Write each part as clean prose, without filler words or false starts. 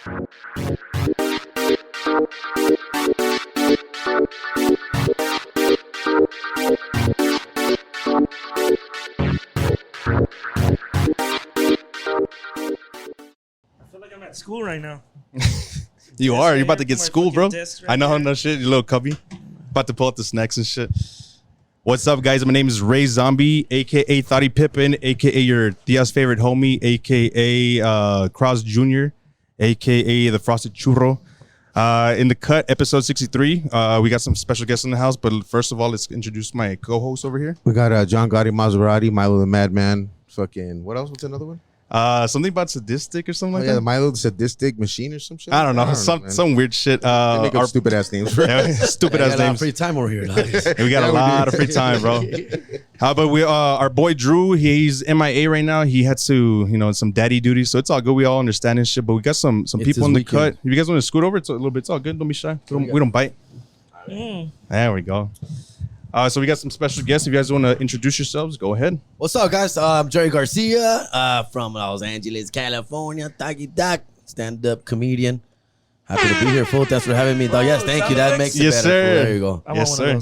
I'm at school right now. You are. You're about to get school, bro. Right, I know how no shit. You little cubby. About to pull out the snacks and shit. What's up, guys? My name is Ray Zombie, a.k.a. Thotty Pippin, a.k.a. your Tia's favorite homie, a.k.a. Cross Jr., a.k.a. the Frosted Churro. In the cut, episode 63, we got some special guests in the house. But first of all, let's introduce my co-host over here. We got John Gotti Maserati, Milo the Madman. Fucking, what else? What's another one? Something about sadistic or something like Yeah, that. the Milo the Sadistic Machine or some shit. I don't know. Some weird shit. They make up stupid ass names. Stupid ass names. Free time over here. We got a lot of free time, bro. But we our boy Drew, he's MIA right now. He had to, some daddy duties, so it's all good. We all understand and shit. But we got some people in the cut. If you guys want to scoot over, it's a little bit. It's all good. Don't be shy. We don't bite. There we go. So we got some special guests. If you guys want to introduce yourselves, go ahead. What's up, guys? I'm Jerry Garcia from Los Angeles, California. Taki Doc, stand-up comedian. Happy to be here, fool. Thanks for having me, dog. Yes, thank you. That makes it better. Sir. There you go. Yes, sir.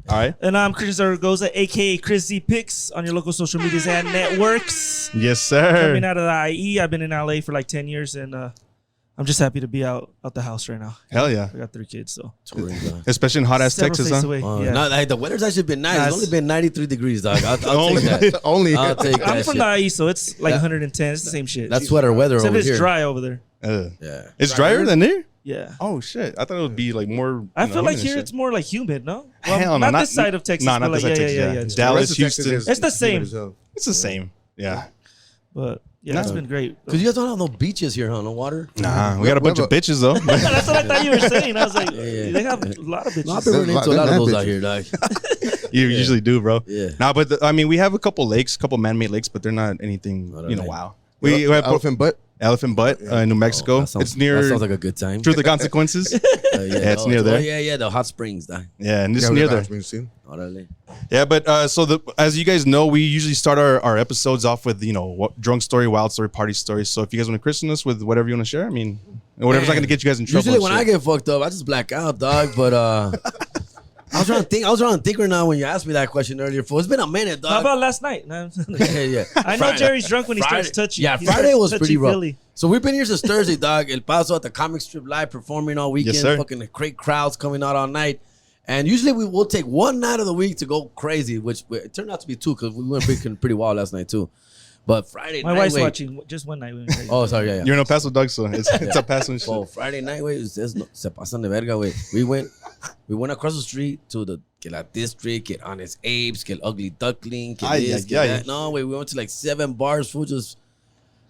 All right. And I'm Chris Zaragoza, a.k.a. Chris Z Picks on your local social medias and networks. Yes, sir. Coming out of the IE. I've been in LA for like 10 years, and I'm just happy to be out the house right now. Hell yeah. I got 3 kids, so. Especially in hot-ass Texas, huh? Yeah. No, like, the weather's actually been nice. It's only been 93 degrees, dog. I'll take that. I'll take that I'm from the IE, so it's like 110. It's the same shit. That's sweater weather Except over it's here. dry over there. Yeah. It's drier than there? Yeah. Oh, shit. I thought it would be like more. I feel like here it's more like humid, no? Well, Hell no. not this side of Texas. No, not but this like, side of Texas. It's Dallas, Houston. It's the same. It's the same. Yeah. But yeah, it's been great. Because you guys don't have no beaches here, huh? No water? Nah, we got a bunch of bitches, though. That's what I thought you were saying. I was like, they have a lot of bitches. I've been running into a lot of those out here, dog. You usually do, bro. Yeah. Nah, but we have a couple lakes, couple man-made lakes, but they're not anything, wow. We have Elephant Butt in New Mexico. It's near. That sounds like a good time. Truth the Consequences. It's near there. Yeah, the hot springs, dog. Yeah, and it's near there. Yeah, but as you guys know, we usually start our episodes off with drunk story, wild story, party story. So if you guys want to christen us with whatever you want to share, I mean, whatever's not going to get you guys in trouble. Usually when I get fucked up, I just black out, dog. But I was trying to think right now when you asked me that question earlier. It's been a minute, dog. How about last night? Yeah. I know Jerry's drunk when he starts touching. Yeah, Friday was pretty rough. So we've been here since Thursday, dog. El Paso at the Comic Strip Live performing all weekend. Yes, sir. Fucking great crowds coming out all night. And usually we will take one night of the week to go crazy, which it turned out to be 2 because we went pretty wild last night too. But Friday night, my wife's watching just one night. Oh, sorry, yeah. You're in El Paso, dog, so it's a Paso and shit. Oh, Friday night, se pasan de verga, wey. We went across the street to the La District, get Honest Apes, get Ugly Duckling, get this, get that. No, wait, we went to like 7 bars, food just.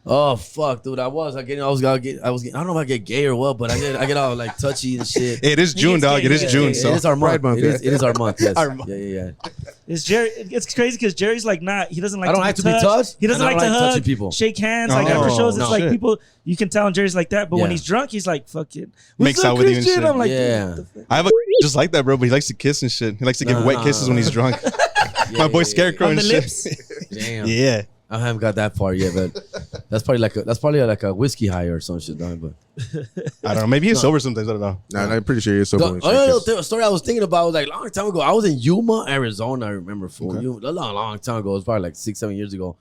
Oh fuck, dude! I don't know if I get gay or what, but I get all like touchy and shit. It is June, dog. It is June, so it is our month. It is our month. Yes. Our month. Yeah. It's Jerry. It's crazy because Jerry's like he doesn't like. I don't like to be touched. He doesn't like to hug people, shake hands. Like after shows, it's like people. You can tell Jerry's like that, but when he's drunk, he's like fucking makes out with you and shit. I'm like, yeah. I have a just like that, bro. But he likes to kiss and shit. He likes to give wet kisses when he's drunk. My boy Scarecrow and shit. Damn. Yeah. I haven't got that far yet, but that's probably like a whiskey high or some shit, dog. But I don't know. Maybe he's sober sometimes. I don't know. Nah, I'm pretty sure you're sober. Another story I was thinking about was like a long time ago. I was in Yuma, Arizona. I remember, a long time ago. It was probably like 6-7 years ago.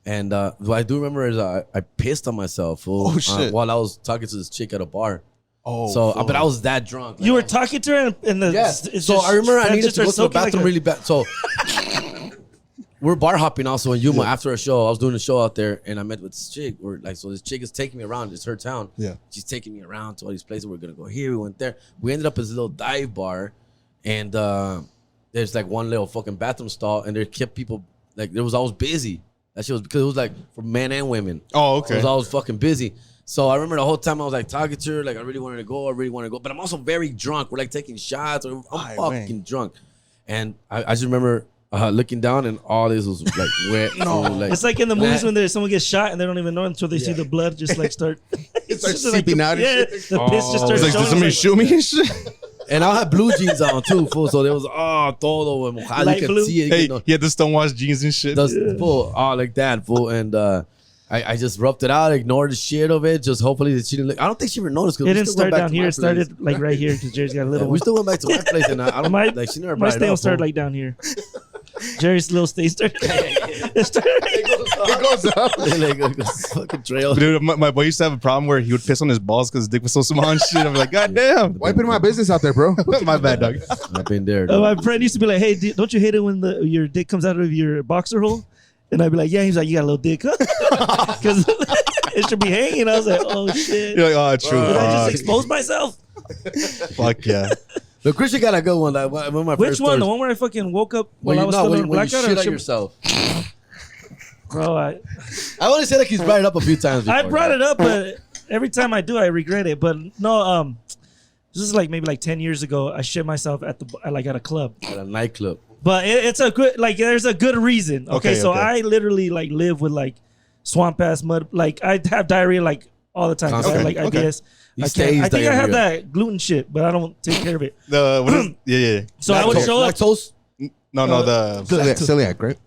And what I do remember is I pissed on myself, fool, while I was talking to this chick at a bar. Oh, so but I was that drunk. You were talking to her in the So I remember I needed to go to the bathroom really bad. So. We're bar hopping also in Yuma after a show. I was doing a show out there and I met with this chick. So this chick is taking me around. It's her town. Yeah. She's taking me around to all these places. We're gonna go here. We went there. We ended up at this little dive bar, and there's like one little fucking bathroom stall, and there kept people like there was always busy. That shit was because it was like for men and women. Oh, okay. So it was always fucking busy. So I remember the whole time I was like talking to her, like I really wanted to go, but I'm also very drunk. We're like taking shots. I'm fucking drunk, and I just remember. Looking down and all this was like wet. Like, it's like in the movies when someone gets shot and they don't even know until they see the blood just like start. It starts seeping out. Yeah, the piss just starts like, showing. Did somebody shoot me and shit? And I had blue jeans on too, fool. So there was todo mojado. You could see it. Hey, he had the stonewashed jeans and shit. Full, like that, fool. And I just roughed it out, ignored the shit of it. Just hopefully that she didn't look. I don't think she even noticed. It didn't start down here. It started like right here because Jerry's got a little We one. still went back to my place, and I don't like. She never My brought it stain up. started like down here. Jerry's little stain started. It started. It goes up. Like a fucking trail. Dude, my boy used to have a problem where he would piss on his balls because his dick was so small and shit. I'm like, God damn. Wiping my business out there, bro. My bad, dog. I've been there. My friend used to be like, "Hey, don't you hate it when your dick comes out of your boxer hole?" And I'd be like, "Yeah." He's like, "You got a little dick, huh?" Because it should be hanging. I was like, "Oh shit!" You're like, oh, true. Did I just expose myself? Fuck yeah. Look, Christian got a good one. Like one of my Which first one? stories. The one where I fucking woke up When while I you was know, still on when you blackout? shit Or on yourself. bro, I only said like he's brought it up a few times before. I brought it up, but every time I do, I regret it. But no, this is like maybe like 10 years ago. I shit myself at a club. At a nightclub. But it's a good, like, there's a good reason. Okay, so okay. I literally like live with like swamp ass mud. Like I have diarrhea like all the time. Constantly. Like Okay. IBS. He I stays think I have diarrhea. that gluten shit, but I don't take care of it. What is, yeah. So I would show up. Lactose? No, the Celiac, right?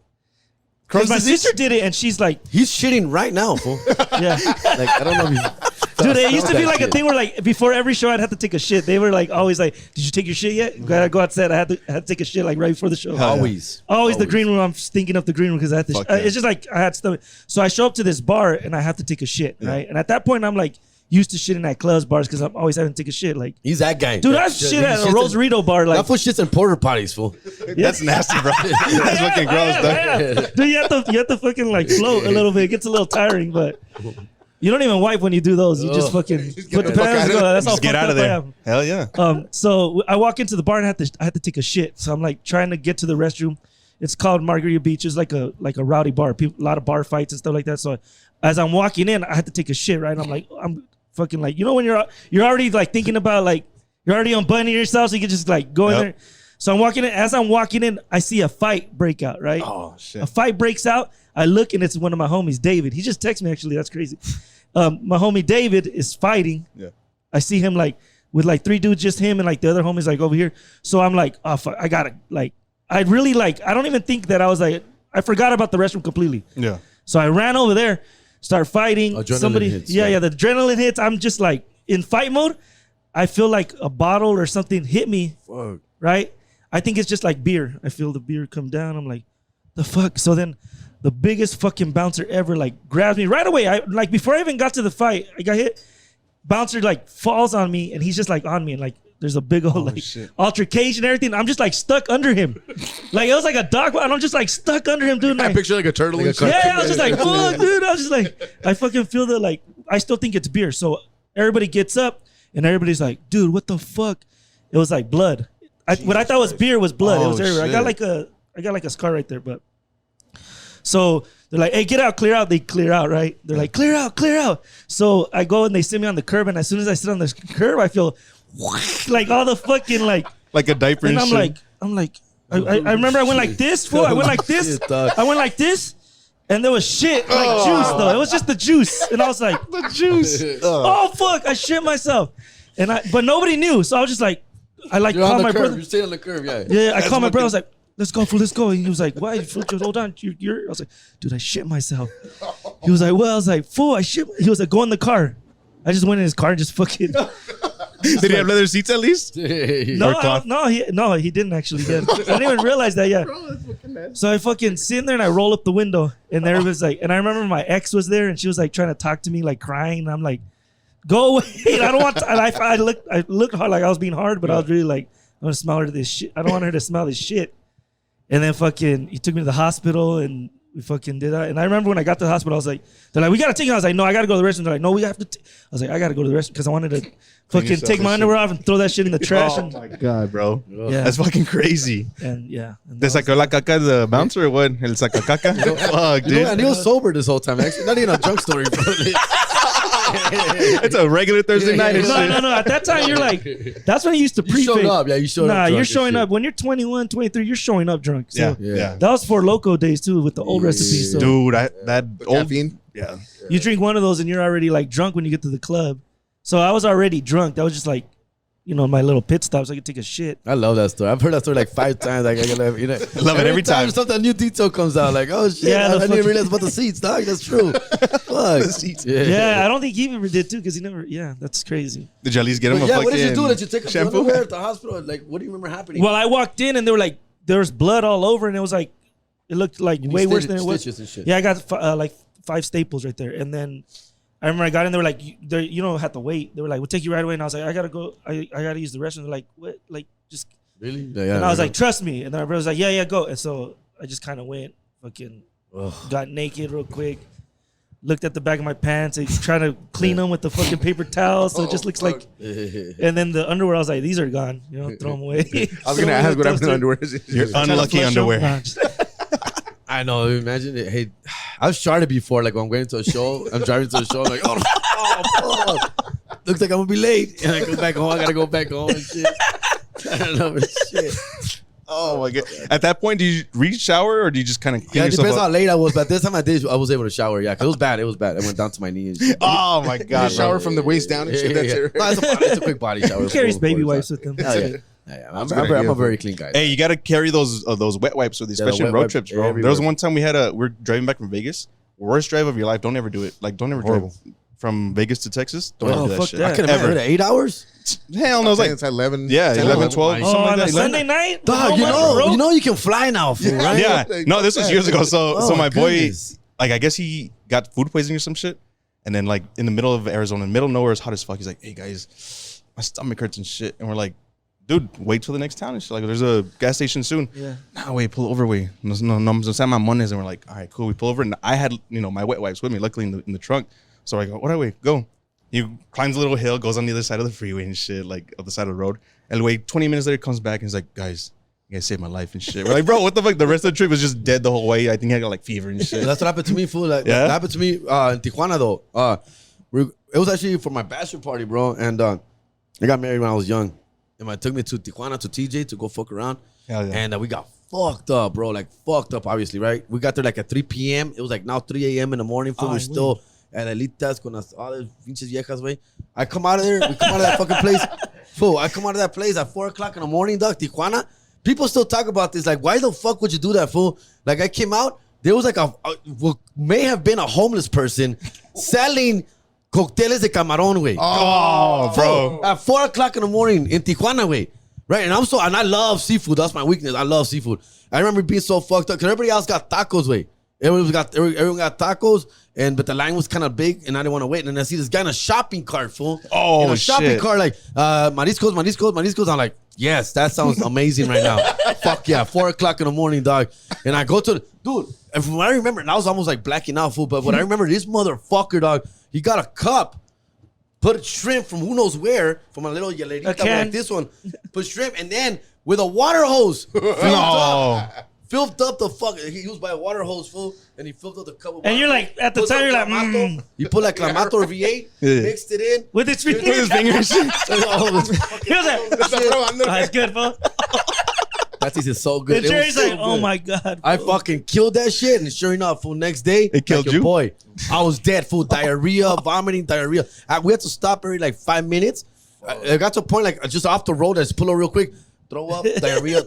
Because my sister did it, and she's like, He's shitting right now, fool. yeah. Like, I don't know if you Dude, it used to be that like a shit. thing where like before every show I'd have to take a shit. They were like always like, "Did you take your shit yet?" Gotta go outside. I had to take a shit like right before the show. Always. Always the green room. I'm thinking of the green room because I had to. Fuck yeah. It's just like I had stomach. So I show up to this bar and I have to take a shit, right? And at that point, I'm like used to shitting at clubs, bars because I'm always having to take a shit. Like, He's that guy. dude, I shit at a Rosarito bar. Like, That fool shits in porter potties, fool. That's nasty, bro. That's fucking gross, dog. Dude, you have to fucking like float a little bit. It gets a little tiring, but you don't even wipe when you do those. You just fucking put the the fuck pants. out of Go. it. That's all Just get fucked out of up I there. am. Hell yeah. So I walk into the bar and I had to take a shit. So I'm like trying to get to the restroom. It's called Margarita Beach. It's like a rowdy bar. People, a lot of bar fights and stuff like that. So as I'm walking in, I had to take a shit. Right, I'm fucking like, you know when you're already like thinking about like you're already unbuttoning yourself, so you can just like go in there. So I'm walking in. As I'm walking in, I see a fight break out. Right, Oh shit. a fight breaks out. I look and it's one of my homies, David. He just texted me actually. That's crazy. My homie David is fighting. Yeah. I see him like with like 3 dudes, just him and like the other homies like over here. So I'm like, oh fuck, I gotta like, I really like, I don't even think that I was like, I forgot about the restroom completely. Yeah. So I ran over there, start fighting. Adrenaline hits, yeah, yeah. the adrenaline hits. I'm just like in fight mode. I feel like a bottle or something hit me. Fuck. Right? I think it's just like beer. I feel the beer come down. I'm like, the fuck? So then the biggest fucking bouncer ever like grabs me right away. I like before I even got to the fight, I got hit. Bouncer like falls on me and he's just like on me and like there's a big old like shit. altercation and everything. I'm just like stuck under him. Like it was like a dog and I'm just like stuck under him, dude. I Like, picture like a turtle and shit. yeah, I was just like, fuck, dude. I was just like, I fucking feel the like, I still think it's beer. So everybody gets up and everybody's like, dude, what the fuck? It was like blood. What I thought was beer was blood. It was everywhere. I got like a scar right there, but. So they're like, hey, get out, clear out. They clear out, right? They're like, clear out, clear out. So I go and they sit me on the curb. And as soon as I sit on the curb, I feel like all the fucking like Like a diaper and I'm shit. like, I remember I went like this, fool. I went like this. Shit, dog. I went like this. And there was shit, like juice though. It was just the juice. And I was like, the juice. oh fuck, I shit myself. But nobody knew. So I was just like, I like You're on called the my curve. brother. You're staying on the curve, yeah. Yeah, I called my brother. I was like, let's go, fool, let's go. And he was like, why? Fool, just hold on. You're I was like, dude, I shit myself. He was like, well, I was like, fool, I shit. He was like, go in the car. I just went in his car and just fucking. Did he have leather seats at least? No, cloth? he didn't actually. Yeah. I didn't even realize that. Yeah. So I fucking sit in there and I roll up the window and there was like, and I remember my ex was there and she was like trying to talk to me, like crying. And I'm like, go away. I don't want to. And I looked hard, like I was being hard, but I was really like, I'm gonna smell her this shit. I don't want her to smell this shit. And then fucking, he took me to the hospital and we fucking did that. And I remember when I got to the hospital, I was like, they're like, we gotta take you. I was like, no, I gotta go to the restroom. They're like, no, we have to. I was like, I gotta go to the restroom because I wanted to fucking yourself take my and underwear off and throw that shit in the trash. Oh my god, bro. Yeah. That's fucking crazy. And yeah. And ¿Te that sacó la caca the bouncer or what? El sacacaca? Fuck, You know, dude. and he was sober this whole time. Actually, not even a drunk story. It's a regular Thursday night and no, shit. no. At that time, you're like, that's when you used to You pre-fake. showed up, yeah. You showed up. Nah, drunk you're and showing shit. up. When you're 21, 23, you're showing up drunk. So Yeah, Yeah. yeah. that was for Loco days too with the old recipes. So Dude, that old. Caffeine. Yeah. you drink one of those and you're already like drunk when you get to the club. So I was already drunk. That was just like my little pit stop so I could take a shit. I love that story. I've heard that story like 5 times. Like, I love it every time. Something new detail comes out. Like, oh shit, Yeah, I didn't realize about the seats, dog. That's true. Fuck. The seats. Yeah, I don't think he even did too because he never. Yeah, that's crazy. Did you at least get him a Yeah, fucking what did you do? Did you take a shampoo? underwear at the hospital? Like, what do you remember happening? Well, I walked in and they were like, there was blood all over, and it was like, it looked like way worse than it was. Stitches and shit. Yeah, I got like 5 staples right there, and then I remember I got in. They were like, you don't have to wait. They were like, we'll take you right away, and I was like, I gotta go. I gotta use the restroom. They're like, what? Like, just. Really? Yeah, And I was like, trust me. And then my brother was like, yeah, go. And so I just kind of went, fucking, got naked real quick. Looked at the back of my pants, and trying to clean them with the fucking paper towel, so it just looks like. And then the underwear, I was like, these are gone, throw them away. I was gonna ask what happened to the underwear. Your unlucky underwear. I know. Imagine it. Hey, I've started before. Like when I'm going to a show, I'm driving to a show. I'm like, oh, fuck. Looks like I'm gonna be late. And I go back home. I gotta go back home and shit. I don't know, shit. Oh my god! At that point, do you re-shower or do you just kind of clean Yeah, it yourself depends how up? late I was. But this time I was able to shower. Yeah, because it was bad. It was bad. I went down to my knee and shit. Oh my god! You shower from the waist down and shit. That's it. No, it's a quick body shower. He carries baby wipes with him. Hell yeah. Yeah, I'm a good idea. a very clean guy. Hey, you got to carry those wet wipes with you, Yeah, the especially wet road wipe trips, bro. everywhere. There was one time we're driving back from Vegas. Worst drive of your life. Don't ever do it. Like, don't ever Horrible. drive from Vegas to Texas. Don't Oh, ever do that fuck shit. that. I could have Ever. been 8 hours. Hell no, it was like It's 11. yeah, 10, 11, 12. Oh, something like on a that. Sunday night? Dog, you know you can fly now, fool, right? Yeah, no, this was years ago. So Oh, my boy, goodness. like, I guess he got food poisoning or some shit, and then like in the middle of Arizona, middle of nowhere, it's hot as fuck. He's like, "Hey guys, my stomach hurts and shit," and we're like, "Dude, wait till the next town and shit. Like, there's a gas station soon." Yeah. Nah, wait, pull over, wait. No, my money, and we're like, "All right, cool." We pull over, and I had my wet wipes with me, luckily in the trunk. So I go, "What do I wait? Go." He climbs a little hill, goes on the other side of the freeway and shit, like of the side of the road. And wait, 20 minutes later, comes back and he's like, "Guys, you guys saved my life and shit." We're like, "Bro, what the fuck?" The rest of the trip was just dead the whole way. I think he got like fever and shit. That's what happened to me, fool. Like, Yeah? that happened to me in Tijuana, though. It was actually for my bachelor party, bro. And I got married when I was young. And I took me to Tijuana, to TJ, to go fuck around. Hell yeah. And we got fucked up, bro. Like, fucked up, obviously, right? We got there like at 3 p.m. It was like now 3 a.m. in the morning, fool. We're still at Elitas con all the pinches viejas, way. I come out of there. We come out of that fucking place. Fool, I come out of that place at 4 o'clock in the morning, dog. Tijuana. People still talk about this. Like, why the fuck would you do that, fool? Like, I came out. There was like what may have been a homeless person selling cócteles de camarón, way. Oh, bro. At 4 o'clock in the morning in Tijuana, way. Right? And I love seafood. That's my weakness. I love seafood. I remember being so fucked up because everybody else got tacos, way. Everyone got tacos, but the line was kind of big, and I didn't want to wait. And then I see this guy in a shopping cart, fool. Oh, in a shopping shit. cart, like mariscos. I'm like, yes, that sounds amazing right now. Fuck yeah, 4 o'clock in the morning, dog. And I go to dude. And from what I remember, and I was almost like blacking out, fool. But what I remember, this motherfucker, dog, he got a cup. Put shrimp from who knows where, from a little yalerita like this one. Put shrimp, and then with a water hose, filled up the fuck. He was by a water hose, fool, and he filled up the cup. And you're like, at the time, you're like, He put like Clamato or V8, mixed it in. with his With his fingers. He was like, it's good, bro. That tasted so good. And It was Jerry's so like, oh good. my God. I fucking killed that shit, and sure enough, fool, next day, It killed your you? boy. I was dead, fool. Diarrhea, vomiting, diarrhea. We had to stop every like 5 minutes. I got to a point like just off the road, I just pull over real quick, throw up, diarrhea,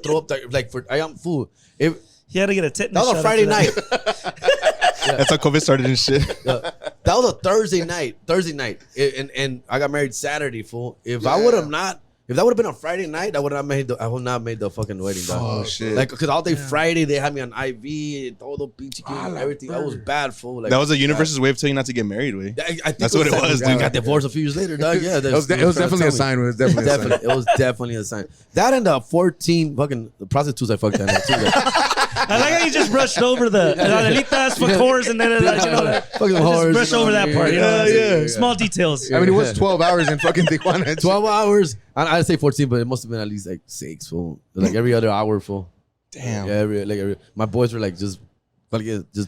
like I am fool. He had to get a tetanus That was a shot Friday after night. that. That's how COVID started and shit. That was a Thursday night, and I got married Saturday, fool. If that would have been a Friday night, I would not made the fucking wedding. Dog. Oh, shit. Like, because all day Friday they had me on IV, todo pinche everything. That was bad, fool. Like, That was the universe's way of telling you not to get married, way. I think That's it what it was, I dude. got divorced a few years later, dog. Yeah, It was definitely a sign. It was definitely a sign. It was definitely a sign. That and the 14 fucking the prostitutes I fucked that night too. Like, I like how you just brushed over the Adelitas for whores and then fucking just whores, brush over that part. Yeah. Small details. I mean, it was 12 hours in fucking Tijuana. 12 hours. I'd say 14, but it must have been at least like 6, fool. Like every other hour, fool. Damn. Yeah, every my boys were like, just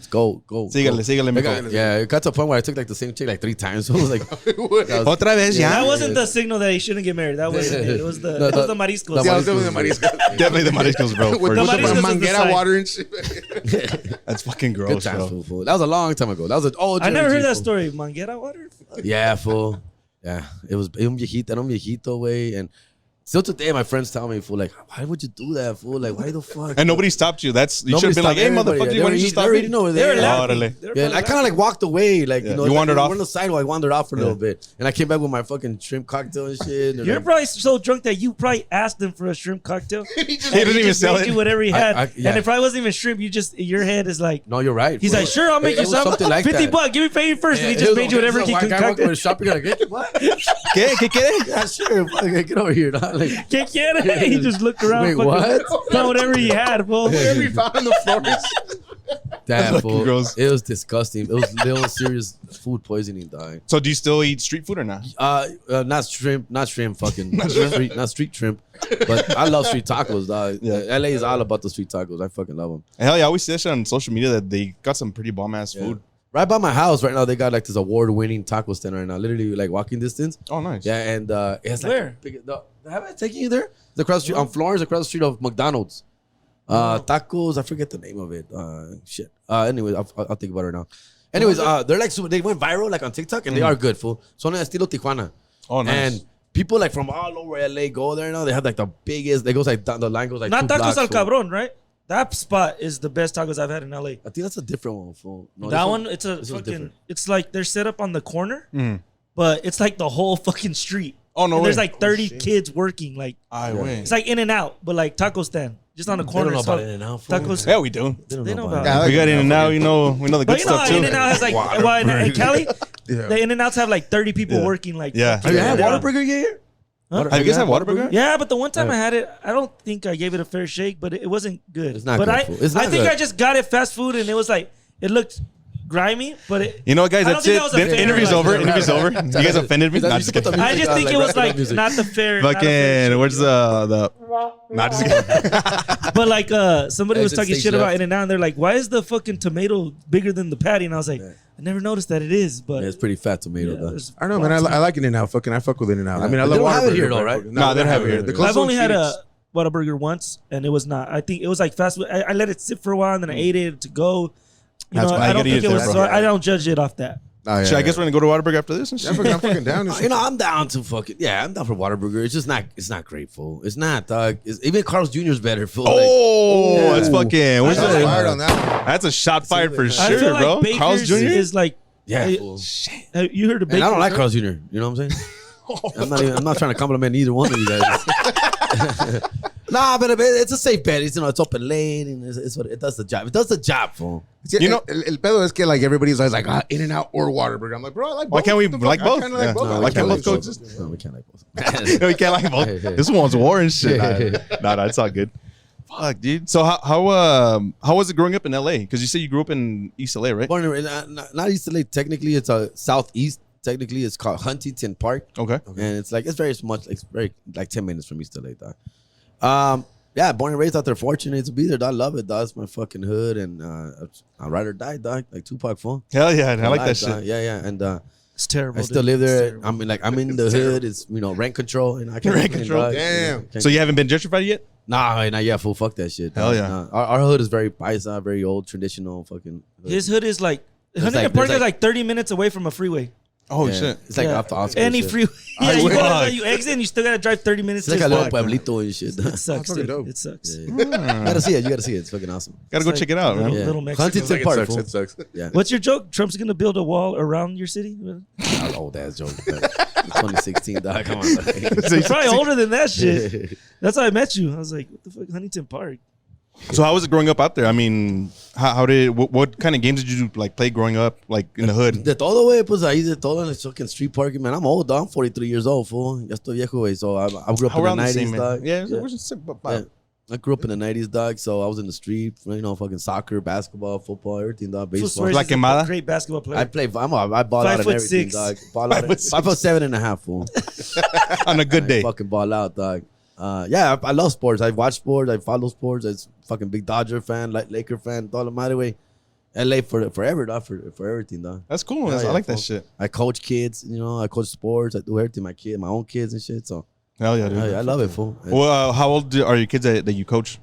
go. Sígale, mijo. Yeah, it got to a point where I took like the same chick like 3 times. So it was like, Otra vez, ya. That wasn't the signal that he shouldn't get married. That wasn't it. It was the mariscos. Yeah, it was definitely the mariscos. Definitely the mariscos, bro. With The the mariscos is the manguera sign. water and shit. That's fucking good gross, times, bro. fool. That was a long time ago. That was I never heard that story. Manguera water? Yeah, fool. Yeah, it was un viejito way, and Still today, my friends tell me, fool, like, why would you do that, fool? Like, why the fuck? And nobody stopped you. You Nobody should have been like, hey, stopped motherfucker, everybody. why didn't you stop They already me? know. They were They- laughing. Órale. They were Yeah, probably I kind of like walked away, like Yeah. you know, You wandered we're off? on the sidewalk. I wandered off for a little bit, and I came back with my fucking shrimp cocktail and shit. And You're like, probably so drunk that you probably asked him for a shrimp cocktail. He didn't even just sell made it. you whatever he had, yeah. and it probably wasn't even shrimp. Your head is like. no, you're right. He's fool. like, sure, I'll make It you was some. something like 50 that. bucks. Give me pay you first, and he Yeah, just it was made you whatever a he white could guy walking concoct. with a shop. You're like, what? ¿Qué? ¿Qué quiere? Yeah, sure. Fucking get over here. Dog. Like, Can't get it. He just looked around. Wait, fucking- what? Found whatever he had, fool. Whatever you found on the floor. damn, Fucking fool. gross. It was disgusting. It was little serious food poisoning, dog. So do you still eat street food or not? Not shrimp, fucking not street shrimp. But I love street tacos, dog. Yeah. LA is all about the street tacos. I fucking love them. Hell yeah, I always see that shit on social media that they got some pretty bomb ass food. Right by my house right now, they got like this award-winning taco stand right now, literally like walking distance. Oh, nice. Yeah, and it's like Where? Have I taken you there? It's across the street on Florence, across the street of McDonald's. Tacos, I forget the name of it. Shit. Anyways, I'll think about it now. Anyways, they're like they went viral like on TikTok, and they are good, fool. Son de estilo Tijuana. Oh, nice. And people like from all over LA go there now. They have like the biggest. They goes like the line goes like Not 2 tacos blocks, al fool. cabron, right? That spot is the best tacos I've had in LA. I think that's a different one, fool. No, That this one, it's a this one's fucking. different. It's like they're set up on the corner, Mm. but it's like the whole fucking street. Oh, no And there's way. like 30 kids working. Like I win. it's like In and Out, but like taco stand, just on the They corner. don't know So about In-N-Out, fool. tacos. Yeah, we do. They know about Yeah, it. We got in and out, we know the But good you know stuff how too. In and Out has like well, in Cali, Yeah. the In and Outs have like 30 people Yeah. working. Like Yeah. fucking Have you had In-N-Out. Whataburger yet? Huh? Have you guys had Whataburger? Yeah, but the one time I had it, I don't think I gave it a fair shake, but it wasn't good. It's not but good, fool. It's not I think good. I just got it fast food, and it was like it looked grimy, but it. You know what, guys? I don't That's think it. that was a The fair, interview's like- over. Interview's over. You guys offended me. Is that Not you just put the kidding. I just think it was like not the fair. not a fair Fucking, shake, where's you know? the? Not just kidding. But like somebody Yeah, was just talking stage shit about left. In and Out, and they're like, "Why is the fucking tomato bigger than the patty?" And I was like, "I never noticed that it is." But Yeah, it's pretty fat tomato, yeah, though. there's I don't know, man. I like In-N-Out. Fucking, I fuck with In-N-Out. I mean, I But love they don't have it Whataburger, here, though, but right? fucking- No, they don't have it here. The I've closest only had Phoenix. a Whataburger once, and it was not. I think it was like fast food. I let it sit for a while, and then I ate it to go. You That's know, why I you don't gotta think eat it it was. there, So bro. I don't judge it off that. Oh, yeah, Shit, I yeah. guess we're gonna go to Whataburger after this and shit. I'm fucking down. and shit. You know, I'm down to fucking I'm down for Whataburger. It's just not. It's not great, fool. It's not, dog. Even Carl's Jr. is better, fool. Oh, Like, that's fucking. Where's Shots that? fired on that one. That's a shot fired for I sure, feel like bro. Baker's Carl's Jr. is like. yeah, Hey, fool. You heard of Baker's? And I don't like right? Carl's Jr. You know what I'm saying? I'm not trying to compliment either one of you guys. Nah, but it's a safe bet. It's it's open late and it's what it does the job. It does the job, fool. See, You know- el pedo es que like everybody's always like In-N-Out or Whataburger. I'm like, bro, I like both. Why can't we What the fuck? like I both? kinda like Yeah. both. No, I why like can't both. both coexist? No, we can't like both. We can't like both. Hey, hey. This one's war and shit. Nah, it's all good. Fuck, dude. So how was it growing up in LA? Because you said you grew up in East LA, right? Born in, not East LA. Technically, it's a southeast. Technically, it's called Huntington Park, Okay. and it's very much like very like 10 minutes from East LA, dog. Yeah, born and raised out there. Fortunate to be there. Dog. I love it, dog. It's my fucking hood, and I ride or die, dog. Like Tupac, fool. Hell yeah, I like that Dog. shit. Yeah, and It's terrible. I still dude. live It's there. terrible. I mean, like I'm in the hood. It's rent control, and I can't Rent complain, control. dog. Damn. Can't- So you haven't been gentrified yet? Nah, yeah, fool. Fuck that shit. Hell dog. yeah. Nah. Our hood is very paisa, very old, traditional, fucking. Hood. His hood is like. There's Huntington like- Park there's is like 30 minutes away from a freeway. Oh Yeah. shit. It's like Yeah. off the outskirts. Any shit. freeway. Yeah, I you wish. exit and you still gotta drive 30 minutes. It's like to a little walk. pueblito and shit. It dog. sucks, fucking dude. dope. It sucks. Yeah. You gotta see it. You gotta see it. It's fucking awesome. Gotta go It's check like it out, little- man. Yeah. Little Mexico. Huntington It Park, sucks. fool. It sucks. Yeah. What's your joke? Trump's gonna build a wall around your city? Old ass joke. but it's 2016, dog. Come on. dog. You're probably older than that shit. That's how I met you. I was like, what the fuck, Huntington Park? So how was it growing up out there? I mean, what kind of games did you like play growing up, like in the hood? De todo, güey, pues ahí de todo en el fucking street parking, man. I'm old, dog. I'm 43 years old, fool. Ya estoy viejo, güey. So I grew up How in around the the 90s, same, man. dog. Yeah, we're just Yeah. I grew up in the 90s, dog. So I was in the street, fucking soccer, basketball, football, everything, dog. Full Baseball. Suarez La is a Quemada? great basketball player. I ball 5'6". out and everything, dog. Ball out. 5'7.5", fool. On a good day. Fucking ball out, dog. Yeah, I love sports. I watch sports. I follow sports. I'm fucking big Dodger fan, like Laker fan. Todo lo madre, way. LA forever, dog. For everything, dog. That's cool. Hell I yeah, like that fool. shit. I coach kids. I coach sports. I do everything. My own kids and shit. So Hell yeah, dude. I love it, fool. Well, how old are your kids that you coach?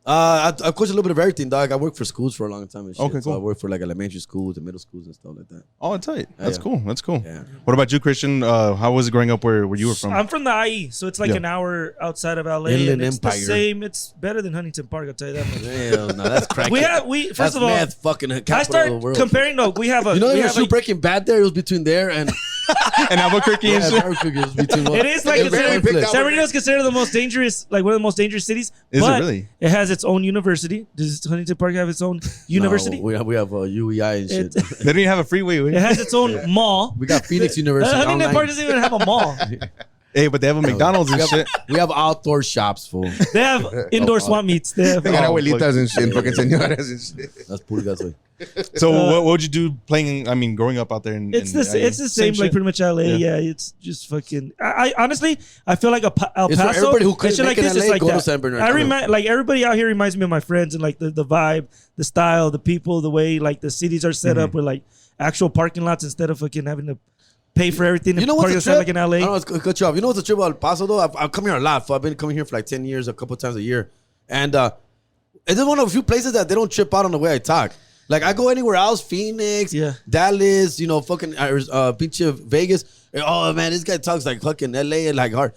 I coach a little bit of everything, dog. I worked for schools for a long time and shit. Okay, cool. So I worked for like elementary schools and middle schools and stuff like that. Oh, tight. That's Yeah. cool. That's cool. Yeah. What about you, Christian? How was it growing up where you were from? I'm from the IE, so it's like Yeah. an hour outside of LA. Inland And it's Empire. the same. It's better than Huntington Park. I'll tell you that much. Hell no, that's crack. We That's first of all, meth fucking capital I of start the world. comparing. No, we have a. You know, we there's have a shoe like, Breaking Bad there. It was between there and And Albuquerque and shit. Albuquerque. It was between it is like They barely picked considered. out San one. Bernardino is considered the most dangerous, like one of the most dangerous cities. Is it but really? It has its own university. Does Huntington Park have its own university? No, we have UEI and shit. It, They don't even have a freeway. it has its own mall. We got Phoenix University. Huntington online. Park doesn't even have a mall. Hey, but they have a McDonald's and shit. We have outdoor shops, fool. They have indoor swap meets. They have. They got Oh, abuelitas and shit, fucking señoras and shit. That's pulgas, way. So what would you do playing? I mean, growing up out there in It's in it's the same, like shit? pretty much LA. Yeah. Yeah, it's just fucking. I honestly, I feel like El It's for Paso. everybody who and couldn't shit make like it this in is LA, like go to that. San Bernardino. I remind like everybody out here reminds me of my friends and like the vibe, the style, the people, the way like the cities are set up with like actual parking lots instead of fucking having to pay for everything. You know and what's park the outside trip? like in LA. I don't know, it's cut you off. You know what's the trip about El Paso though? I've come here a lot. I've been coming here for like 10 years, a couple times a year, and it's one of the few places that they don't trip out on the way I talk. Like I go anywhere else, Phoenix, Yeah. Dallas, you know, fucking pinche Vegas. Oh man, this guy talks like fucking LA and like hard.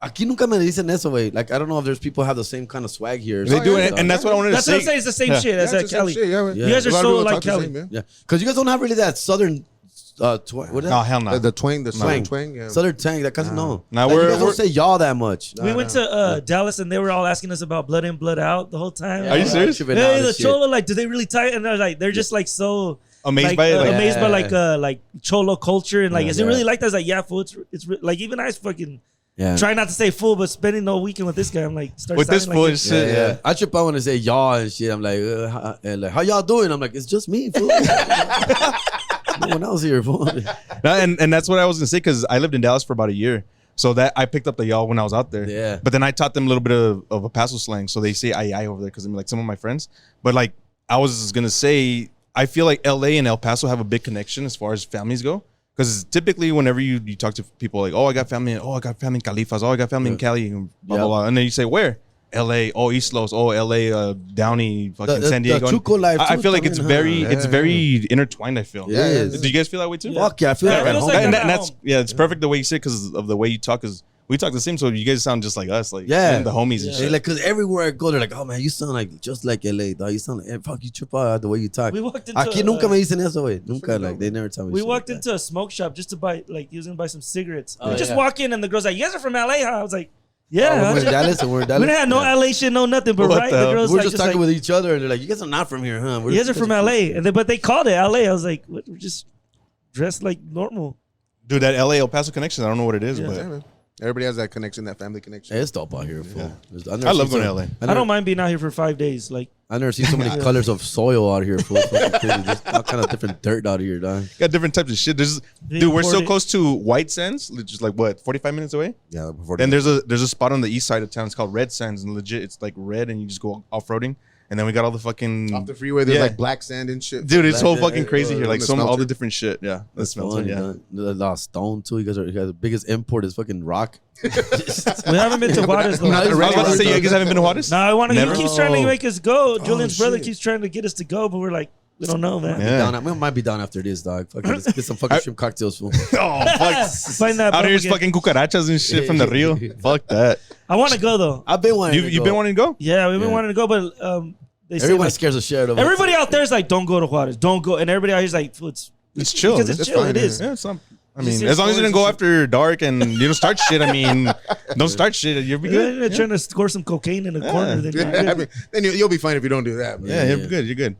Aquí nunca me dicen eso, way. Like I don't know if there's people who have the same kind of swag here. They do yeah, it, and that's what I wanted That's to what I'm say. saying. It's the same Yeah. shit as Yeah, that it's the same Kelly. shit, yeah. You guys are A lot of so people like talk the Kelly. same, Yeah, because you guys don't have really that southern, what is No, that? hell no. The twang, the Twang. twang, yeah. Southern tang. That cause no. Nah, Like, you we're- guys don't we're- say y'all that much. We went to Dallas and they were all asking us about blood in, blood out the whole time. Are you serious? Hey, the cholo, like, do they really tie it? And they're like, they're just like so Amazed by it, like- amazed by Yeah. like cholo culture and like, is it Yeah. really like that? I was like, yeah, fool. It's like even I fucking Yeah. try not to say fool, but spending the weekend with this guy, I'm like, start With this sounding like fool it. shit, yeah. I trip out when they say y'all and shit. I'm like, how y'all doing? I'm like, it's just me, fool. No one else here, fool. No, and that's what I was gonna say because I lived in Dallas for about a year, so that I picked up the y'all when I was out there. Yeah. But then I taught them a little bit of a Paso slang, so they say ay over there because I'm like some of my friends. But like I was gonna say, I feel like LA and El Paso have a big connection as far as families go. Because typically, whenever you talk to people like, oh, I got family in Califas, oh, I got family in Cali, and blah, blah, blah. And then you say, where? LA, oh, East Los, oh, LA, Downey, fucking San Diego. The Chuco life I too, feel like it's también, it's very intertwined, I feel. Yeah, it is. Do you guys feel that way too? Yeah. Fuck yeah, I feel Yeah, like it at feels home. like And I'm at that's, home. yeah, it's perfect the way you say it because of the way you talk. Because we talk the same, so you guys sound just like us, like Yeah. the homies and Yeah. shit. Like, cause everywhere I go, they're like, "Oh man, you sound like just like LA, dog. You sound like fuck. You trip out the way you talk." We walked into Aquí nunca me dicen eso, way. Nunca, like they never tell me. We shit walked like into a smoke shop just to buy, like, he was gonna buy some cigarettes. Oh, We just yeah. walk in and the girl's like, "You guys are from LA, huh?" I was like, that. "Yeah." Oh, we're in how'd you-" Dallas, and we're in Dallas. we didn't have no Yeah. LA shit, no nothing, but What right, the the hell? girls We're like, just talking like, with each other, and they're like, "You guys are not from here, huh?" "You guys are from LA," but they called it LA. I was like, "What? We're just dressed like normal." Dude, that LA El Paso connection, I don't know what it is, Yeah. but Yeah, man. Everybody has that connection, that family connection. Hey, it's dope out here, fool. I love going to LA. I don't mind being out here for 5 days. Like, I never seen so many colors of soil out here, fool. Fucking crazy. Just all kind of different dirt out here, dog. Got different types of shit. They Dude, we're so imported- close to White Sands, just like what, 45 minutes away? Yeah, before And there's a spot on the east side of town. It's called Red Sands, and legit, it's like red, and you just go off roading. And then we got all the fucking off the freeway, there's Yeah. like black sand and shit. dude. It's so Black- fucking crazy here. Like the all the smelter. different shit. Yeah, the smelter. Fun, Yeah. dog. The lost stone too. You guys the biggest import is fucking rock. we haven't been to Juarez though. Not I was about to say, you guys haven't been to Juarez? No, I want to. He Never? keeps trying to make us go. Julian's brother shit. keeps trying to get us to go, but we're like, we don't know, man. Yeah. Down, we might be down after this, dog. Fucking, let's get some fucking shrimp cocktails, fool. Oh fuck! Find that. Out bum here's again. fucking cucarachas and shit from the Rio. Fuck that. I want to go though. I've been wanting. You've been wanting to go? Yeah, we've been Yeah. wanting to go, but they say Everyone like, scares the shit out of us. everybody out there is like, don't go to Juarez, don't go, and everybody out here's like, it's chill. because it's It's chill. fine, It is. Yeah, it's not. I Just mean, see as long as you stories didn't go and after dark and you don't start shit. I mean, don't start shit. You'll be good. Yeah, trying to score some cocaine in a corner. Then you're Yeah, good. I mean, then you'll be fine if you don't do that. Yeah, you're good. You're good.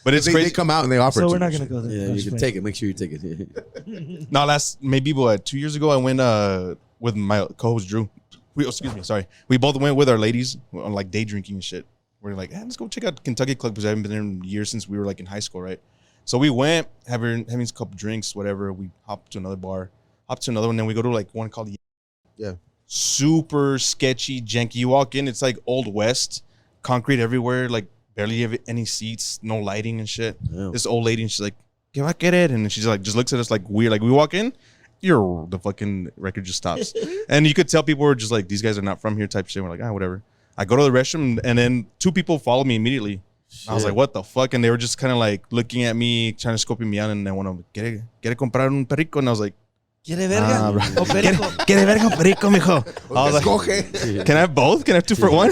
But it's They crazy. come out and they offer. So it we're to not you. gonna go there. Yeah, That's you can fine. take it. Make sure you take it. No, maybe 2 years ago I went with my co-host Drew. We both went with our ladies on like day drinking and shit. We're like, let's go check out Kentucky Club because I haven't been there in years since we were like in high school, right? So we went having a couple drinks, whatever. We hopped to another bar, hopped to another one, then we go to like one called Yeah. super sketchy, janky. You walk in, it's like Old West, concrete everywhere, like barely have any seats, no lighting and shit. Yeah. This old lady, and she's like, "Can I get it?" And she's like, just looks at us like weird. Like we walk in, the fucking record just stops, and you could tell people were just like, "These guys are not from here," type shit. We're like, whatever. I go to the restroom, and then 2 people follow me immediately. I was like, what the fuck? And they were just kind of like looking at me, trying to scoping me out, and they want to, ¿Quiere comprar un perico? And I was like, ¿Quiere verga? O perico. ¿Quiere verga o perico, mijo? I was like, can I have both? Can I have 2 for 1?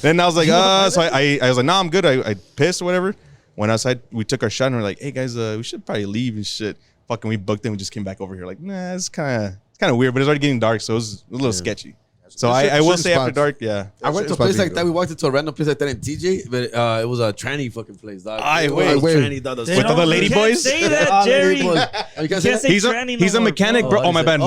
Then I was like, so I was like, no, I'm good. I pissed or whatever. Went outside, we took our shot, and we're like, hey guys, we should probably leave and shit. Fucking, we booked it, and we just came back over here. Like, nah, it's kind of weird, but it's already getting dark, so it was a little sketchy. So I will say after dark, yeah. I went to a place like that. We walked into a random place like that in TJ, but it was a tranny fucking place, dog. Tranny, dog. With all the lady boys? Say that, Jerry. You can't say tranny. He's a mechanic, bro. Oh, my bad.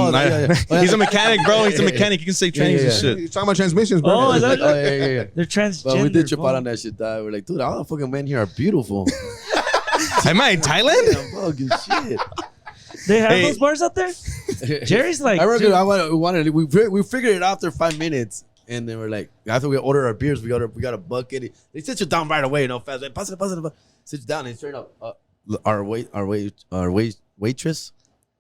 He's a mechanic, bro. He's a mechanic. You can say trannies and shit. You're talking about transmissions, bro. Oh, is that? Yeah. They're transgender. But we did trip out on that shit, dog. We're like, dude, all the fucking men here are beautiful. Am I in Thailand? Yeah, fucking shit. They have those bars out there? Jerry's like, I remember we figured it out after 5 minutes. And then we're like, after we ordered our beers, we got a bucket. They sit you down right away, fast. Like, pass it. Sit you down and straight up. Our waitress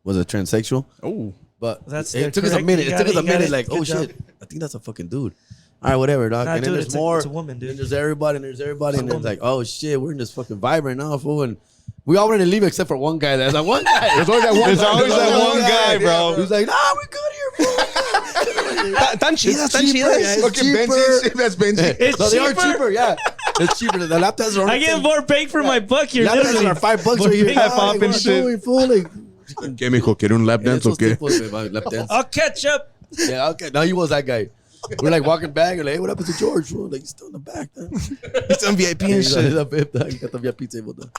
was a transsexual. Oh, but That's it took us a minute. Like, Good oh job. shit, I think that's a fucking dude. All right, whatever, dog. Nah, and then dude, there's more. It's a woman, dude. And there's everybody, and then like, oh shit, we're in this fucking vibe right now, fool. And we all ready to leave except for one guy. There's that one guy. There's always that one. There's always that one guy, bro. He's like, nah, we're good here, bro. Tan chidas. Fucking benzene. That's benzene. It's No, they are cheaper. cheaper, yeah. It's cheaper. The laptops are I get more bang for my buck here. Laptops Literally. are $5 More right here. bang. Half off and shit. ¿Qué, mijo? ¿Quiere un lap dance o qué? Lap dance. I'll catch up. Yeah, okay. Now he was that guy. We're like walking back and like, hey, what happened to George? We're like, he's still in the back. He's on VIP and shit. He's up, he got the VIP table though.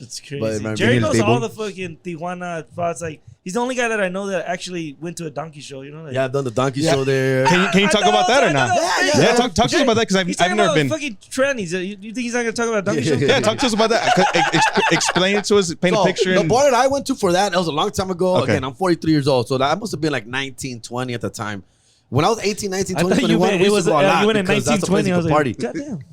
It's crazy. But, man, Jerry being knows stable. all the fucking Tijuana spots. Like, he's the only guy that I know that actually went to a donkey show. You know? Like, Yeah, I've done the donkey show there. Can you talk about that or not? Yeah, talk to us about that because He's I've talking never about been. fucking trannies. You think he's not gonna talk about donkey show? Yeah, talk to us about that. Explain it to us. Paint a picture. The bar that I went to for that was a long time ago. Okay. Again, I'm 43 years old, so that must have been like 19, 20 at the time. When I was 18, 19, I 20, thought you 21, meant we it used was. to go a lot You went in because that's the place 1920. I was you could party. like,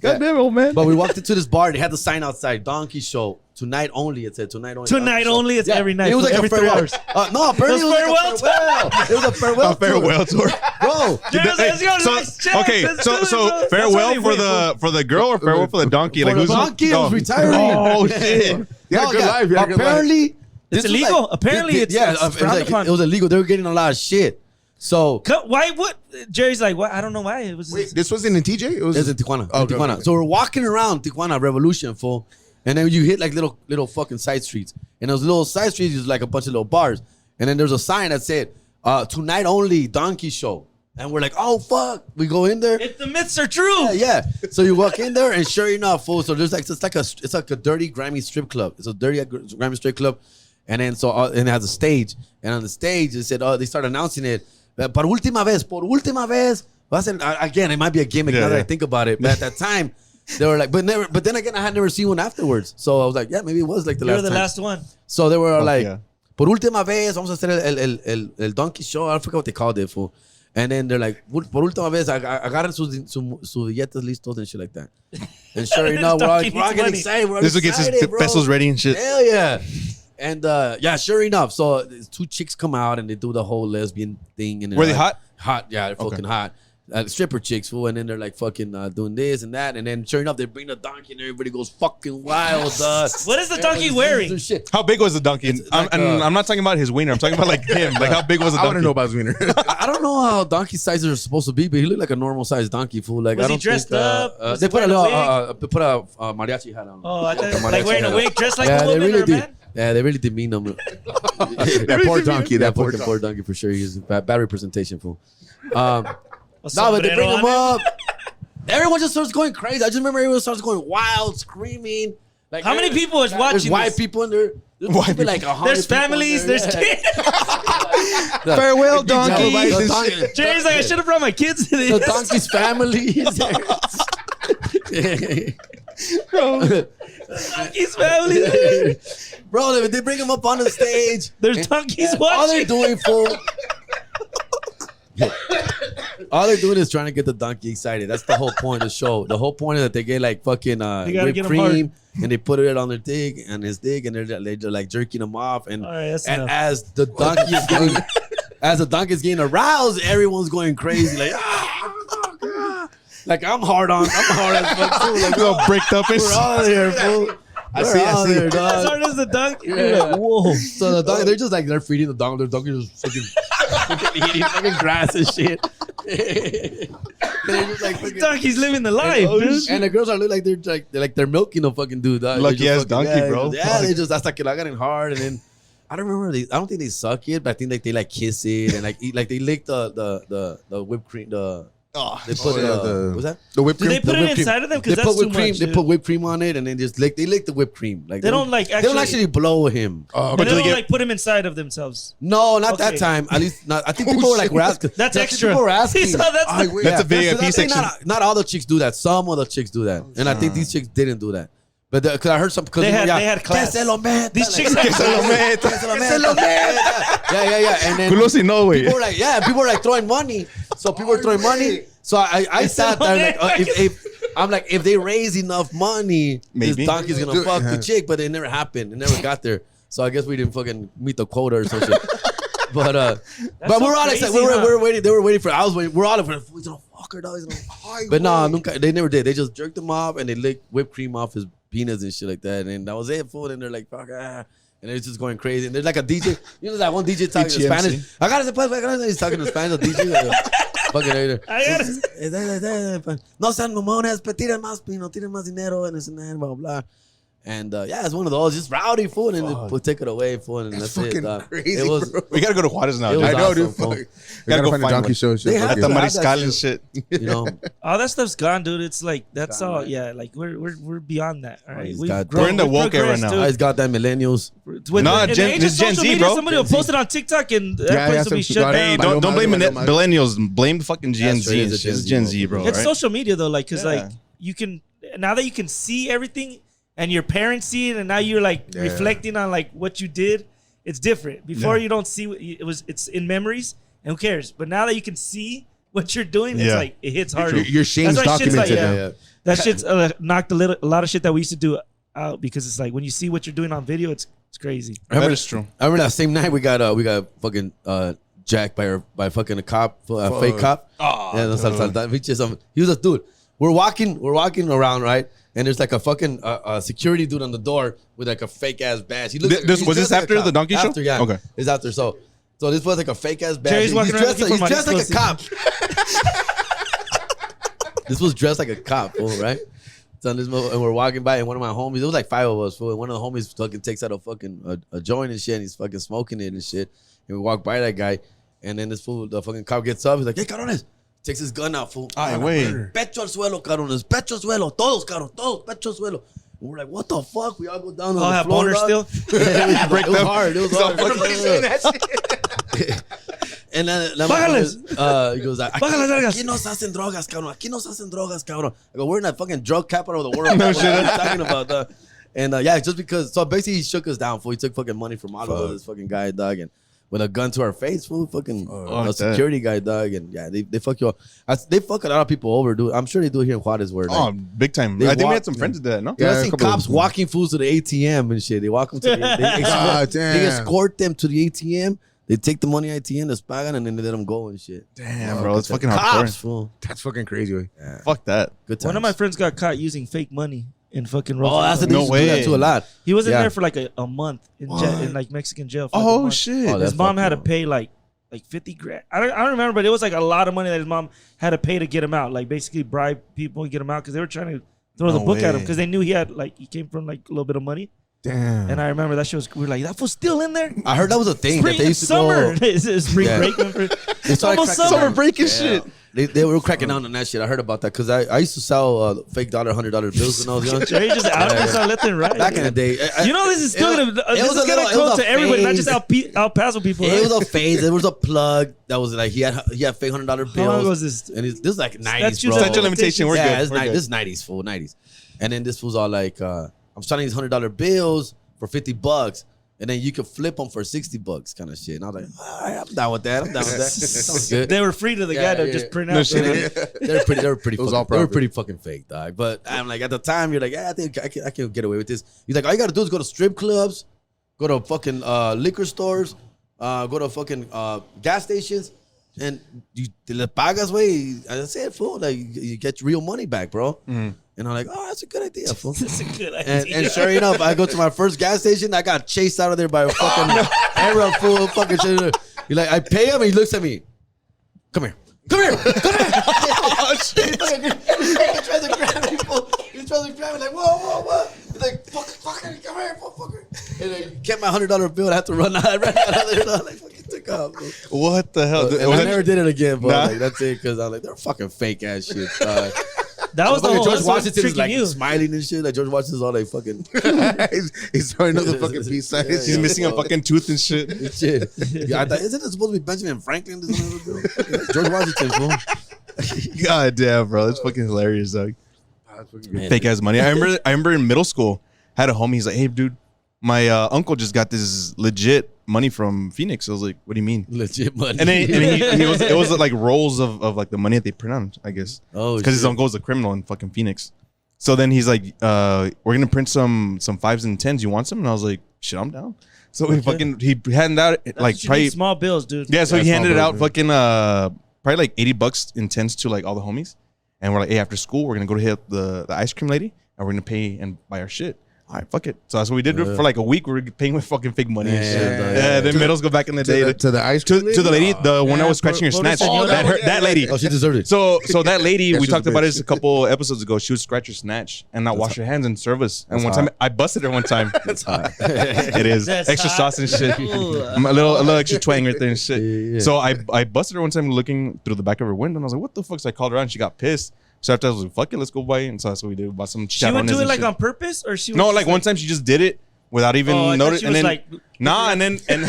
goddamn. Goddamn, old man. But we walked into this bar. They had the sign outside, donkey show. Tonight only. It said tonight only. Tonight donkey show. only. It's every night. It was like every a 3 farewell. hours. No, apparently it was like a farewell. It was a farewell. A farewell tour. Bro. Let's go. Nice check. Okay, Let's do it, bro. so That's farewell how they for the girl or farewell for the donkey? For Like the who's donkey was retiring. Oh shit! You had a good life. You had a good life. Apparently, It's this was illegal. like- Apparently, it's frowned upon. it was illegal. They were getting a lot of shit. So Why? What? Jerry's like, what? I don't know why. It was. Wait, this wasn't in TJ? It was it's in Tijuana. Oh, In Tijuana. okay. So we're walking around Tijuana Revolution, fool. And then you hit like little fucking side streets. And those little side streets is like a bunch of little bars. And then there's a sign that said, tonight only donkey show. And we're like, oh fuck. We go in there. If the myths are true. Yeah. So you walk in there and sure enough, fool. So there's like it's like a dirty, grimy strip club. It's a dirty, grimy strip club. And then and it has a stage. And on the stage they said, they start announcing it. Por última vez. Again, it might be a gimmick now that I think about it. But at that time, they were like, but then again, I had never seen one afterwards. So I was like, yeah, maybe it was like the You're last the time. last one. So they were like, yeah. por última vez, vamos a hacer el donkey show. I forgot what they called it, fool. And then they're like, por última vez, agarren sus billetes listos and shit like that. And sure enough, we're all getting excited. We're all This will get his excited, bro. pesos ready and shit. Hell yeah. And yeah, sure enough. So 2 chicks come out and they do the whole lesbian thing. And Were they like, hot? Hot, yeah, they're fucking hot. Stripper chicks, fool, and then they're like fucking doing this and that, and then sure enough they bring the donkey and everybody goes fucking wild. What is the donkey wearing? Shit. How big was the donkey? like, I'm not talking about his wiener. I'm talking about like him. Like how big was the I want donkey? to know about his wiener. I don't know how donkey sizes are supposed to be, but he looked like a normal sized donkey, fool. Like Was I he don't dressed think, up? Was they he put a wearing little put a mariachi hat on. Oh, I thought Mariachi like wearing a hat. wig, dressed like Yeah, a they woman really or a did. man. Yeah, they really demean him. That poor donkey. That poor poor donkey for sure. He's a bad representation, fool. A No, but they bring sombrero him on it. up. Everyone just starts going crazy. I just remember everyone starts going wild, screaming. Like How many people is There's watching white this? people in there. There's like 100 There's people in families. there. There's Yeah. kids. Farewell, donkey. The donkey- Jerry's like, I should have brought my kids to the this. donkey's family is there. Donkey's family. Bro, they bring him up on the stage. There's donkeys All they're watching. doing, fool. All they're doing is trying to get the donkey excited. That's the whole point of the show. The whole point is that they get like fucking gotta whipped get 'em hard. cream and they put it on their dick and his dick and they're like jerking him off. And, All right, that's and enough. as the donkey is getting aroused, everyone's going crazy. Like, Like I'm hard as fuck too. Like All bricked up and we're shit. all there, fool. I see. As dog. hard as the donkey. Yeah. You're like, whoa. So the dog, they're just like they're feeding the dog. The dog is just fucking eating fucking grass and shit. They're just like This donkey's living the life, dude. and the girls are look like they're milking the fucking dude. Dog. Lucky They just ass fucking- donkey, yeah, bro. Yeah, they just hasta que la agarren hard and then I don't remember. I don't think they suck it, but I think like they like kiss it and like eat, like they lick the whipped cream. They put what's that? The whipped Do cream. they put the it whipped cream. inside of them? They Because that's put too whipped cream. much. They dude. put whipped cream on it and then just lick. They lick the whipped cream. Like They don't like They don't actually- actually blow him. But they don't like put him inside of themselves. No, not that Okay. time. At least not. I think people were like, "We're asking." That's I think extra. People were asking. So that's Ay, the- güey. That's a Yeah. VIP That's the thing, section. not all the chicks do that. Some of the chicks do that, and I think these chicks didn't do that. But because I heard some, because They had class. Que se lo meta. These chicks like, had que se lo meta. Que se lo meta. Yeah. And then Culo si no, güey. people were like, people were like throwing money. So people were throwing money. So I sat there like, if they raise enough money, Maybe. this donkey's gonna fuck the chick. But it never happened. It never got there. So I guess we didn't fucking meet the quota or some shit. But so we're all crazy, excited. We huh? were waiting. They were waiting for. I was waiting. We're all like, he's gonna fuck her, dog. He's gonna. But no, nunca, they never did. They just jerked him off and they licked whipped cream off his penis and shit like that. And that was it, fool. And they're like, fuck, And it's just going crazy. And there's like a DJ. You know that one DJ talking in HMC. Spanish. I got it. He's talking in Spanish. The DJ. Fucking later. I got it. No sean mamones, pero tiren más, tiren más dinero, and this and that, blah, blah, blah. And it's one of those, just rowdy fool, and they take it away, fool, and that's it. fucking crazy, It was, bro. We gotta go to Juarez now. It dude. was I know, awesome, dude. fool. Fuck. We Gotta gotta go find a find donkey one. show. and shit. They Fuck have it. At the to- Mariscal and shit. you know. All that stuff's gone, dude. It's like that's Gone, all. man. Yeah, like we're beyond that. All right, he's We've got- grown- We're in the we've woke era progressed, now. dude. I just got that millennials. With No, in the Gen- age of it's Gen social Z, media, bro. somebody will Gen Z. post it on TikTok and that Yeah, place yeah, will be some shut got it. Hey, down. don't blame Vale madre. millennials. Blame fucking Gen That's Z. right, It's it's a Gen Z, bro. It's right? social media though, like because Yeah. like you can now that you can see everything and your parents see it, and now you're like Yeah. reflecting on like what you did. It's different. Before Yeah. you don't see it's in memories, and who cares? But now that you can see what you're doing, it's Yeah. like it hits harder. Your shame's That's why shit's documented like, now. yeah. That shit's knocked a lot of shit that we used to do out because it's like when you see what you're doing on video, it's crazy. That is true. I remember that same night we got fucking jacked by fucking a cop, a fake cop. Yeah, no, he was a dude. We're walking around, right? And there's like a fucking security dude on the door with like a fake ass badge. He looks Was he's this dressed like a after cop. the donkey show? After, yeah. Okay. It's after. So this was like a fake ass badge. Jerry's walking around looking he's for dressed money. like a cop. This was dressed like a cop, fool, right? So and we're walking by, and one of my homies, it was like 5 of us, fool, and one of the homies fucking takes out a fucking a joint and shit, and he's fucking smoking it and shit. And we walk by that guy, and then this fool, the fucking cop gets up, he's like, "Hey, cabrones," takes his gun out, fool. Ay, güey. Pecho al suelo, cabrones, pecho al suelo, todos, pecho al suelo. And we're like, what the fuck? We all go down on Oh, the have floor. boners dog. still? it was them. hard. It was hard. And then Bájales. He goes, Bájales, vergas. aquí nos hacen drogas, cabrón. Aquí nos hacen drogas, cabrón. I go, we're in that fucking drug capital of the world. No What shit. are you talking about, dog? And yeah, just because. So basically, he shook us down. Fool. He took fucking money from all of us, this fucking guy, dog, and with a gun to our face, fool. Fucking a security guy, dog, and yeah, they fuck you up. They fuck a lot of people over, dude. I'm sure they do it here in Juarez, where Oh, like, big time. They I think we walk- had some friends that did that, no? Dude, Yeah, I've a seen couple of cops them. walking fools to the ATM and shit. They walk them to the God damn. they escort them to the ATM. They take the money ATM, les pagan, and then they let them go and shit. Damn, bro. It's fucking Cops, hardcore. fool. That's fucking crazy. Way. Fuck that. Good times. One of my friends got caught using fake money in fucking Oh, Roswell. that's the No thing. No way. way. That too a lot. He was in Yeah. there for like a month in like Mexican jail. For like a Oh, month. shit. Oh, that's His mom had to fucked up. pay like 50 grand. I don't remember, but it was like a lot of money that his mom had to pay to get him out. Like basically bribe people and get him out because they were trying to throw the No book at him way. because they knew he came from like a little bit of money. Damn. And I remember that shit was, we were like, that fool's still in there? I heard that was a thing. Spring, That they used to summer. go. It's spring Yeah. break. Remember? They It's started almost cracking summer down. break and Yeah. shit. They were cracking down on that shit. I heard about that because I used to sell fake $100 bills when I was young. Jerry just out this on left and right. Back in the day. You know this is still It gonna was- it this was is a gonna little- it was go a to everybody, not just phase. El Paso people. It right? was a phase. There was a plug that was like he had fake $100 bills. How long was this? And this is like 90s, Statute bro. of Statute of limitation. We're Yeah, good. We're good. this is 90s, fool, 90s. And then this was all like, I'm selling these $100 bills for $50, and then you could flip them for $60, kind of shit. And I was like, all right, I'm down with that. I'm down with that. Sounds good. They were free to the Yeah, guy to yeah. just print No out. shit. They were pretty was all fucking, they were profit. pretty fucking fake, dog. But I'm like, at the time, you're like, yeah, I think I can get away with this. He's like, all you gotta do is go to strip clubs, go to fucking liquor stores, go to fucking gas stations, And you le pagas, way. I said, fool, like you get real money back, bro. And I'm like, oh, that's a good idea, fool. That's a good idea. And sure enough, I go to my first gas station. I got chased out of there by a fucking Arab fool. Fucking shit. He like, I pay him, and he looks at me. Come here. Oh shit! He tries to grab me, fool. He tries to grab me like, whoa. He's like, fucker, come here, fucker. And I kept my $100 bill. I had to run out. I ran out of there. Like, fucking took off. Bro. What the hell? And I never did it again, bro. Like, that's it, because I was like, they're fucking fake ass shit. That was the whole George Washington is like you. smiling and shit. Like George Washington's all like fucking. he's throwing up the fucking peace sign. He's missing a fucking tooth and shit. Yeah, I thought, isn't it supposed to be Benjamin Franklin? George Washington, bro. God damn, bro. That's fucking hilarious, dog. Fake ass money. I remember in middle school, I had a homie. He's like, hey, dude, my uncle just got this legit money from Phoenix. I was like, what do you mean? Legit money. And then it was like rolls of like the money that they print on, I guess. Oh, because his uncle was a criminal in fucking Phoenix. So then he's like, we're gonna print some 5s and 10s. You want some? And I was like, shit, I'm down. So he handed out like probably small bills, dude. Yeah, so he handed it out fucking probably like $80 in 10s to like all the homies. And we're like, hey, after school, we're gonna go to hit the ice cream lady and we're gonna pay and buy our shit. All right, fuck it. So that's what we did for like a week. We were paying with fucking fake money and shit. Yeah, then middles go back in the day. To the ice to cream the lady, the one that was scratching your snatch. That lady. Oh, she deserved it. So that lady, we talked about bitch. this a couple episodes ago. She would scratch her snatch and not wash her hands and serve us. And one time, I busted her one time. That's hot. It is. That's extra hot. sauce and shit. A little extra twang right there and shit. Yeah. So I busted her one time looking through the back of her window. And I was like, what the fuck? So I called her out and she got pissed. So after I was like, fuck it, let's go buy it. And so that's what we did. We bought some chicharrones. She would do it like shit. on purpose, or she would No, like one time she just did it without even noticing. And then like, nah, and then here,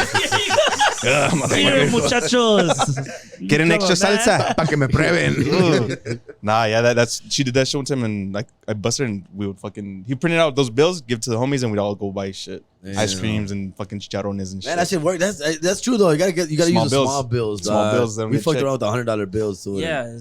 muchachos. Get an extra salsa. Pa que me prueben. Nah, yeah, that's she did that shit one time, and like I busted her and we would fucking he printed out those bills, give it to the homies, and we'd all go buy shit, ice creams and fucking chicharrones and shit. Man, that shit work. That's true though. You gotta use the small bills. Small bills. We fucked around with the $100 bills too. Yeah.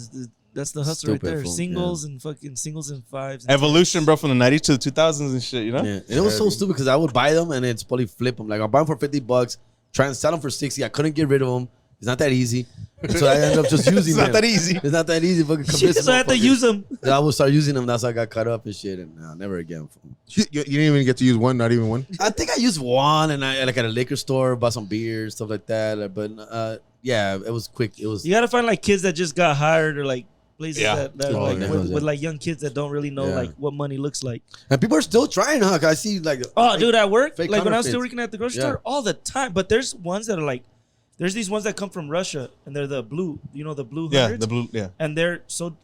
That's the hustle right there. Fool. Singles and fucking singles and 5s. And Evolution, bro, from the 90s to the 2000s and shit, you know? Yeah. And it was so stupid because I would buy them and then probably flip them. Like I'll buy them for $50, try and sell them for 60. I couldn't get rid of them. It's not that easy. So I ended up just using them. It's not that easy. It's not that easy. Fucking so I had to use them. I would start using them. That's how I got caught up and shit. And never again. You didn't even get to use one, not even one? I think I used one and I like at a liquor store, bought some beer, stuff like that. But yeah, it was quick. It was. You gotta find like kids that just got hired or like places that with with like young kids that don't really know like what money looks like. And people are still trying, huh? 'Cause I see like dude, at work, like when I was counterfeits. still working at the grocery store, all the time. But there's ones that are like, there's these ones that come from Russia and they're the blue, the blue hundreds. The blue, and they're so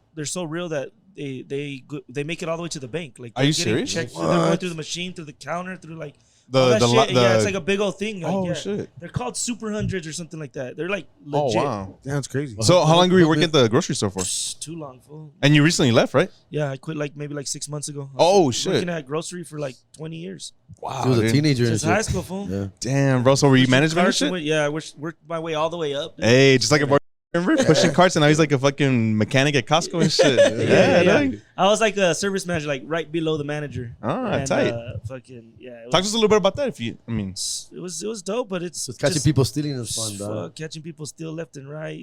real that they make it all the way to the bank. Like, are you serious? They're going through the machine, through the counter, through like the it's like a big old thing. Like, shit. They're called super hundreds or something like that. They're like Oh legit. wow, Yeah, that's crazy. So how long were you working at the grocery store for? Too long, fool. And you recently left, right? Yeah, I quit like maybe like 6 months ago. Shit. Working at grocery for like 20 years. Wow, He was a teenager and Since shit. high school, fool. Yeah. Damn, bro. So were you management and shit? Yeah, I worked my way all the way up. Dude. Hey, just like a remember pushing carts, and now he's like a fucking mechanic at Costco and shit. Yeah. I was like a service manager, like right below the manager. Ah, tight. Fucking yeah. Talk to us a little bit about that, if you. I mean, it was dope, but it's Just catching people stealing is fun, dog. catching people steal left and right,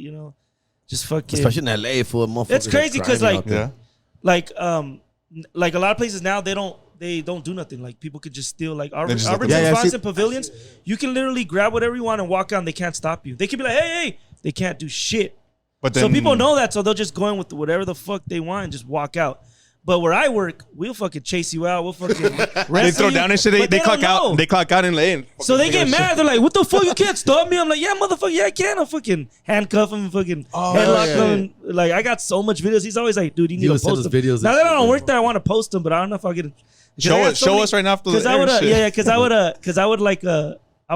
just fucking. Especially in LA for a motherfucker. It's crazy because like a lot of places now they don't do nothing. Like people could just steal like Arbor spots and pavilions. You can literally grab whatever you want and walk out and they can't stop you. They could be like, hey, they can't do shit. but then, So people know that, so they'll just go in with whatever the fuck they want and just walk out. But where I work, we'll fucking chase you out. We'll fucking they throw down and shit. They clock out. Know. They clock out and lay. So they get mad. They're like, "What the fuck? You can't stop me." I'm like, "Yeah, motherfucker. Yeah, I can. I'll fucking handcuff him, fucking headlock him." Like I got so much videos. He's always like, "Dude, you need to post them." Videos Now that I don't work there, I want to post them, but I don't know if I'll get. Show us right now after the Because I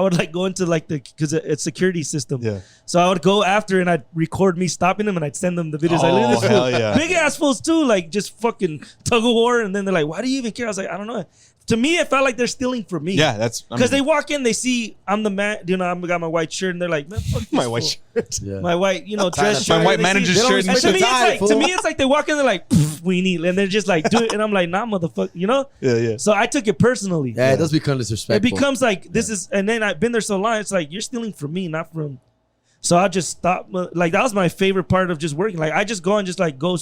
would like go into like because it's security system. Yeah. So I would go after and I'd record me stopping them and I'd send them the videos. Like, look at this hell fool. yeah. Big ass fools too, like just fucking tug of war. And then they're like, "Why do you even care?" I was like, "I don't know." To me, it felt like they're stealing from me. Yeah, that's Because they walk in, they see I'm the man. I got my white shirt, and they're like, "Man, fuck this my fool." white shirt. Yeah. My white, dress shirt. My white They manager's see- shirt. And to me, tie, to me, it's like they walk in, they're like, "We need," and they're just like, "Do it," and I'm like, "Nah, motherfucker," Yeah. So I took it personally. Yeah, it does become It disrespectful. becomes like this is, and then I've been there so long. It's like you're stealing from me, not from. So I just stopped. Like, that was my favorite part of just working. Like, I just go and just like go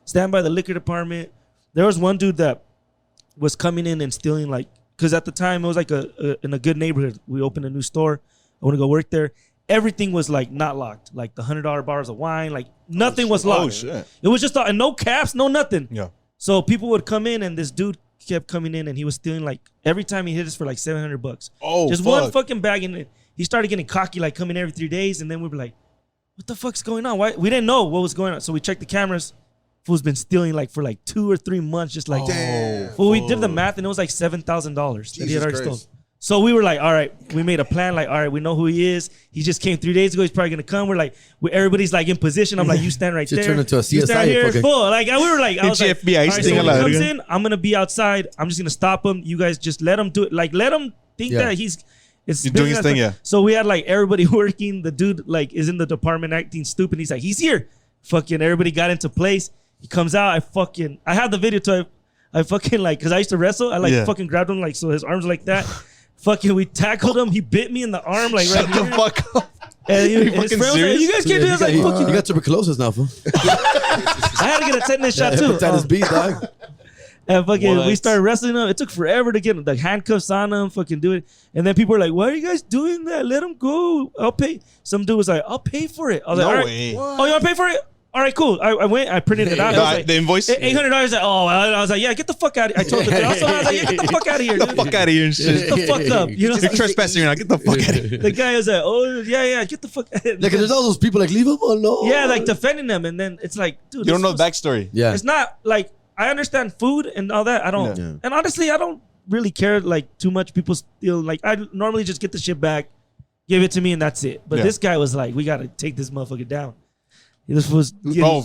stand by the liquor department. There was one dude that was coming in and stealing, like, because at the time it was like in a good neighborhood. We opened a new store. I want to go work there. Everything was like not locked. Like the $100 bottles of wine, like nothing was locked. Oh shit! It was just and no caps, no nothing. Yeah. So people would come in, and this dude kept coming in, and he was stealing like every time he hit us for like $700. Oh, just fuck. one fucking bag, and he started getting cocky, like coming every 3 days, and then we'd be like, "What the fuck's going on? Why?" We didn't know what was going on, so we checked the cameras. Fool's been stealing like for like 2 or 3 months, just like. Damn. Well, we did the math, and it was like $7,000 that he had already Christ. stolen. So we were like, all right, we made a plan. Like, all right, we know who he is. He just came 3 days ago. He's probably gonna come. We're like, everybody's like in position. I'm like, you stand right Should there. turn into a You stand CSI here. fucking- Full. Like, we were like, I was like, FBI all right, so sting when he a lot, comes yeah. in, I'm gonna be outside. I'm just gonna stop him. You guys just let him do it. Like, let him think Yeah. that he's doing his thing, yeah. So we had like everybody working. The dude like is in the department acting stupid. He's like, he's here. Fucking everybody got into place. He comes out. I have the video too. I fucking like, cause I used to wrestle. I like fucking grabbed him like so his arms like that. Fucking, we tackled him. He bit me in the arm like right Shut the here. fuck up. And you his fucking friend was like, serious? you guys can't do this. Like, fuck You you. got tuberculosis now, fool. I had to get a tetanus shot too. Hepatitis B, dog. And fucking, we What? started wrestling him. It took forever to get the handcuffs on him. Fucking do it. And then people were like, "Why are you guys doing that? Let him go. I'll pay." Some dude was like, "I'll pay for it." I was like, No "All right. way. Oh, you want to pay for it? All right, cool." I went. I printed it out. I was like, The invoice. $800. Oh, I was like, "Yeah, get the fuck out of here." I told the dude. I was like, "Yeah, get the fuck out of here. Get the fuck out of here and shit. Get the fuck up." You know, You're trespassing now. Get the fuck out of here. the guy was like, "Oh, yeah, get the fuck." Like, there's all those people like, leave him alone. Yeah, like defending them, and then it's like, dude, You don't this know the was- backstory. Yeah. It's not like I understand food and all that. I don't, Yeah. and honestly, I don't really care like too much. People steal. Like I normally just get the shit back, give it to me, and that's it. But Yeah. this guy was like, we gotta take this motherfucker down. This was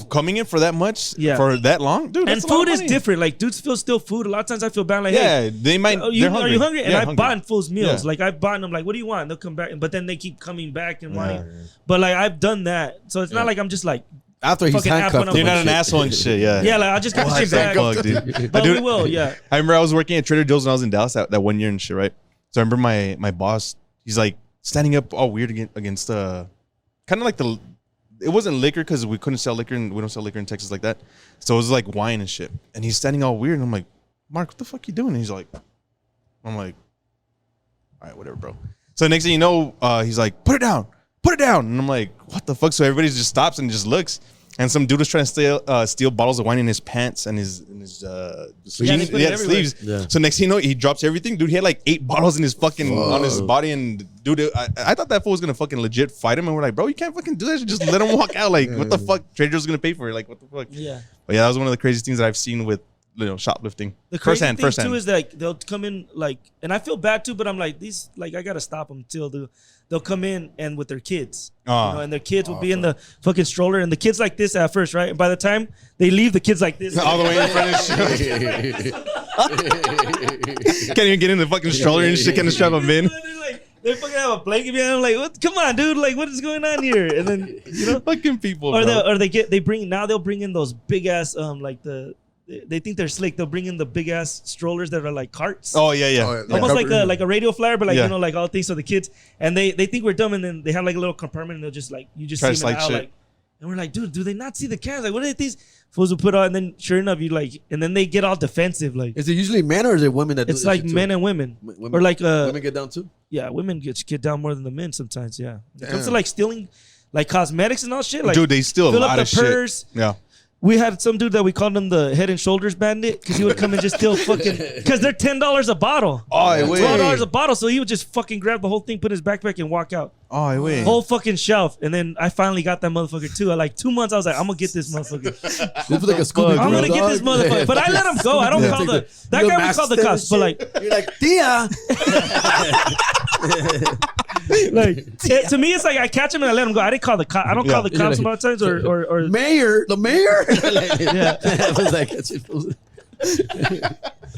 Coming in for that much? Yeah. For that long? Dude, and that's a lot food of is money. different. Like dudes feel still food. A lot of times I feel bad. Like, Yeah, hey, they might. are you hungry? And Yeah, I hungry. bought fools meals. Yeah. Like I've bought them. Like, what do you want? They'll come back, but then they keep coming back and wanting. But like I've done that, so it's not like I'm just like. After he's Fucking app handcuffed. when I'm You're not an shit. asshole and shit, yeah. Yeah, like I just get the shit back. Fuck, dude. But Dude, we will, yeah. I remember I was working at Trader Joe's when I was in Dallas that 1 year and shit, right? So I remember my boss, he's like standing up all weird against kind of like it wasn't liquor because we couldn't sell liquor and we don't sell liquor in Texas like that. So it was like wine and shit. And he's standing all weird and I'm like, Mark, what the fuck you doing? And he's like, I'm like, all right, whatever, bro. So next thing you know, he's like, put it down. And I'm like, what the fuck? So everybody just stops and just looks. And some dude was trying to steal bottles of wine in his pants and his sleeves. they put it everywhere. sleeves. Yeah. So next thing you know, he drops everything. Dude, he had like 8 bottles in his fucking on his body. And dude, I thought that fool was gonna fucking legit fight him. And we're like, bro, you can't fucking do that. Just let him walk out. Like, what the fuck? Trader Joe's gonna pay for it. Like, what the fuck? Yeah. But yeah, that was one of the craziest things that I've seen with shoplifting. The crazy Firsthand. thing too is that like, they'll come in like, and I feel bad too, but I'm like these like I gotta stop them till they'll come in and with their kids, and their kids will be in the fucking stroller, and the kids like this at first, right? And by the time they leave, the kids like this, all the way in front of shit. Can't even get in the fucking stroller and shit. Can't strap them in. They fucking have a blanket behind them. Like, what? Come on, dude! Like, what is going on here? And then Fucking people, or bro. they'll bring in those big ass they think they're slick. They'll bring in the big ass strollers that are like carts. Oh yeah. Almost like a radio flyer, but like Yeah. like all things for the kids. And they think we're dumb, and then they have like a little compartment, and they'll just like you just Try see to them slide out shit. like, and we're like, dude, do they not see the cans? Like, what are these fools will put on? And then sure enough, you like, and then they get all defensive. Like, Is it usually men or is it women that do it's this like shit too? men and women, Women- or like women get down too? yeah, women get down more than the men sometimes. Yeah, when it comes to like stealing, like cosmetics and all shit. Like, Dude, they steal a fill lot up of the purse. shit. Yeah. We had some dude that we called him the Head and Shoulders Bandit because he would come and just steal fucking because they're $10 a bottle. Oh, wait. $12 a bottle, so he would just fucking grab the whole thing, put in his backpack, and walk out. Oh, wait. Whole fucking shelf. And then I finally got that motherfucker too. At like 2 months, I was like, I'm gonna get this motherfucker. This was like a Scooby-Doo, I'm gonna get dog. this motherfucker. But I let him go. I don't call that guy we call the cops. But like, You're like, Tia. to me, it's like I catch him and I let him go. I didn't call the cops. I don't call the cops a lot of times or Mayor, the mayor. yeah. I was like, that's it.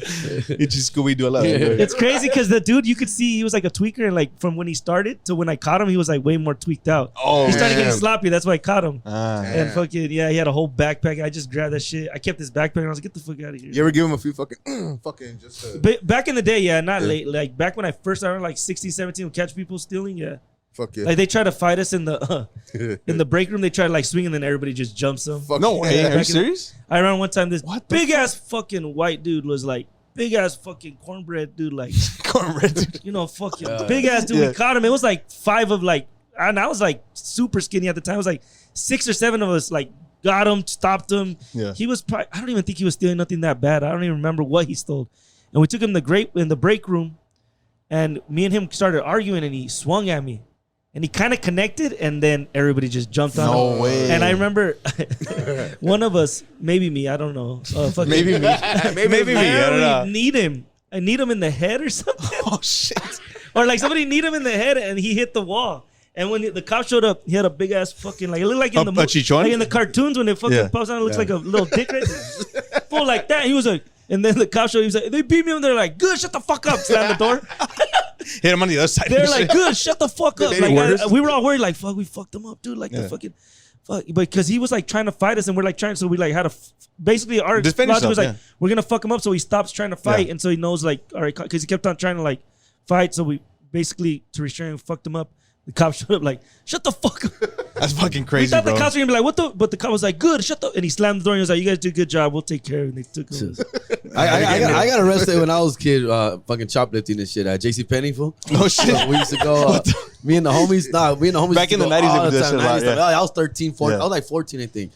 It's just Scooby-Doo a lot. It's crazy because the dude, you could see he was like a tweaker, and like from when he started to when I caught him, he was like way more tweaked out. Oh, he started man. getting sloppy. That's why I caught him. Ah. And fucking yeah, he had a whole backpack. I just grabbed that shit. I kept his backpack, and I was like, get the fuck out of here. You ever give him a few fucking just Back in the day, yeah, not late. Like back when I first started, like 16, 17, would catch people stealing. Yeah, Fuck yeah. Like they try to fight us in the break room. They try to like swing and then everybody just jumps them. No way. Are you serious? I remember one time this What the big ass fucking white dude was like big ass fucking cornbread dude like Cornbread, dude. you know fucking big ass dude. We caught him. It was like 5 of like, and I was like super skinny at the time. It was like 6 or 7 of us like got him, stopped him. Yeah. He was probably, I don't even think he was stealing nothing that bad. I don't even remember what he stole. And we took him in the break room, and me and him started arguing, and he swung at me. And he kind of connected, and then everybody just jumped on him. No way. And I remember one of us, maybe me, I don't know. Maybe me. Maybe me. I don't know. Need him. I need him in the head or something. Oh, shit. Or like somebody need him in the head, and he hit the wall. And when the cop showed up, he had a big ass fucking, like, it looked like in chichon? in the cartoons when it fucking pops out, it looks like a little dick right there. Full like that. He was like, and then the cop showed up, he was like, they beat me up. They're like, good, shut the fuck up. Slam the door. Hit him on the other side. They're like, good, shut the fuck up. Like, we were all worried, like, fuck, we fucked him up, dude. Like, the fucking, fuck. Because he was like trying to fight us, and we're like trying, so we like had to, basically, our logic was like, we're going to fuck him up, so he stops trying to fight. And so he knows, like, all right, because he kept on trying to, like, fight. So we basically, to restrain him, fucked him up. The cop showed up like, shut the fuck up. That's fucking crazy, we thought bro. the cops were gonna be like, what the? But the cop was like, good, shut the. And he slammed the door and he was like, you guys do a good job. We'll take care of it. And they took him. I got arrested when I was a kid, fucking shoplifting and shit at JCPenney, fool. Oh, shit. We used to go, me and the homies. Back in the 90s, they would do that shit a lot, yeah. I was 13, 14. I was like 14, I think.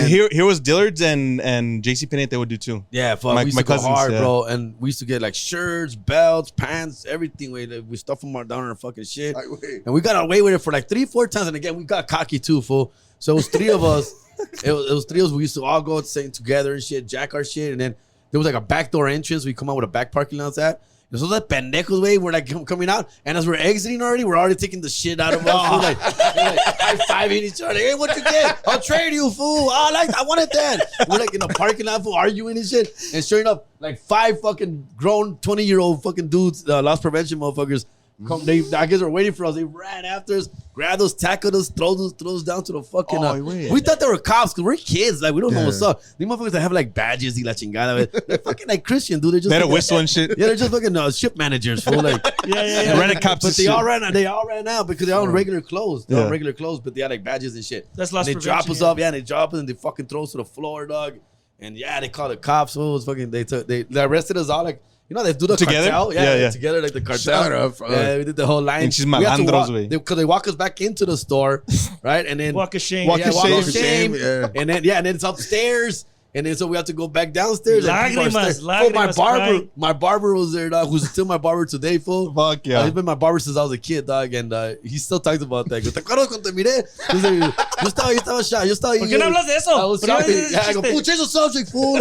Here was Dillard's and JCPenney they would do too. Yeah, fuck. We used to go hard, bro. And we used to get like shirts, belts, pants, everything. We stuff them down in our fucking shit. And we got away with it for like 3-4 times. And again, we got cocky too, fool. So it was 3 of us. It was 3 of us. We used to all go sing together and shit, jack our shit. And then there was like a backdoor entrance. We come out with a back parking lot at. And so that pendejos way, we're like coming out. And as we're exiting already, we're already taking the shit out of us. We're like high-fiving each other. Hey, what you get? I'll trade you, fool. I wanted that. We're like in a parking lot, fool, arguing and shit. And sure enough, like 5 fucking grown 20-year-old fucking dudes, loss prevention motherfuckers, I guess they're waiting for us. They ran after us, grabbed us, tackled us, throw us down to the fucking. We thought they were cops because we're kids. Like, we don't know what's up. These motherfuckers that have like badges, y la chingada. They're fucking like Christian, dude. They're just. They had a whistle and shit. Yeah, they're just fucking ship managers. Fool. Like, yeah. Rented cops. But they all ran out because they're all in regular clothes. They're all in regular clothes, but they had like badges and shit. That's lost. And they drop us off, and they drop us and they fucking throw us to the floor, dog. And they call the cops. Fool. It's fucking. They arrested us all like. You know, they do the together? Cartel. Yeah, together like the cartel. Shut up. Yeah, we did the whole line. And she's malandros, way. Because they walk us back into the store, right? And then walk of shame. Walk of shame. Yeah. And then it's upstairs. And then so we have to go back downstairs. Lágrimas, my barber was there, dog, who's still my barber today, fool. Fuck yeah. He's been my barber since I was a kid, dog, and he still talks about that. He goes, ¿te acuerdas cuando te miré? Yo estaba. ¿Por qué no hablas de eso? I was shopping. I go, fool, change the subject, fool.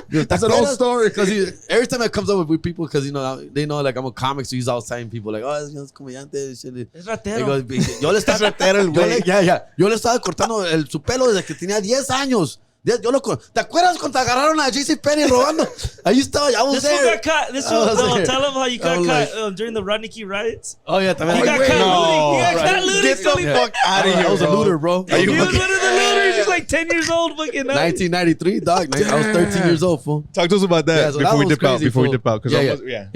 That's an old story. Because every time I comes up with people, because they know like I'm a comic, so he's always telling people like, oh, es comediante. Es ratero. Yo le estaba cortando su pelo desde que tenía 10 años. ¿Te acuerdas cuando agarraron a JCPenney robando? Ahí estaba, I was there. Got caught. Tell them how you got caught during the Rodney Key riots. Oh yeah, también. You got caught looting. You got caught looting. Get the fuck out of here, I was a looter, bro. He was one of the looters. He's like 10 years old. Fucking 1993, dog. I was 13 years old, fool. Talk to us about that before we dip out. Before we dip out, yeah.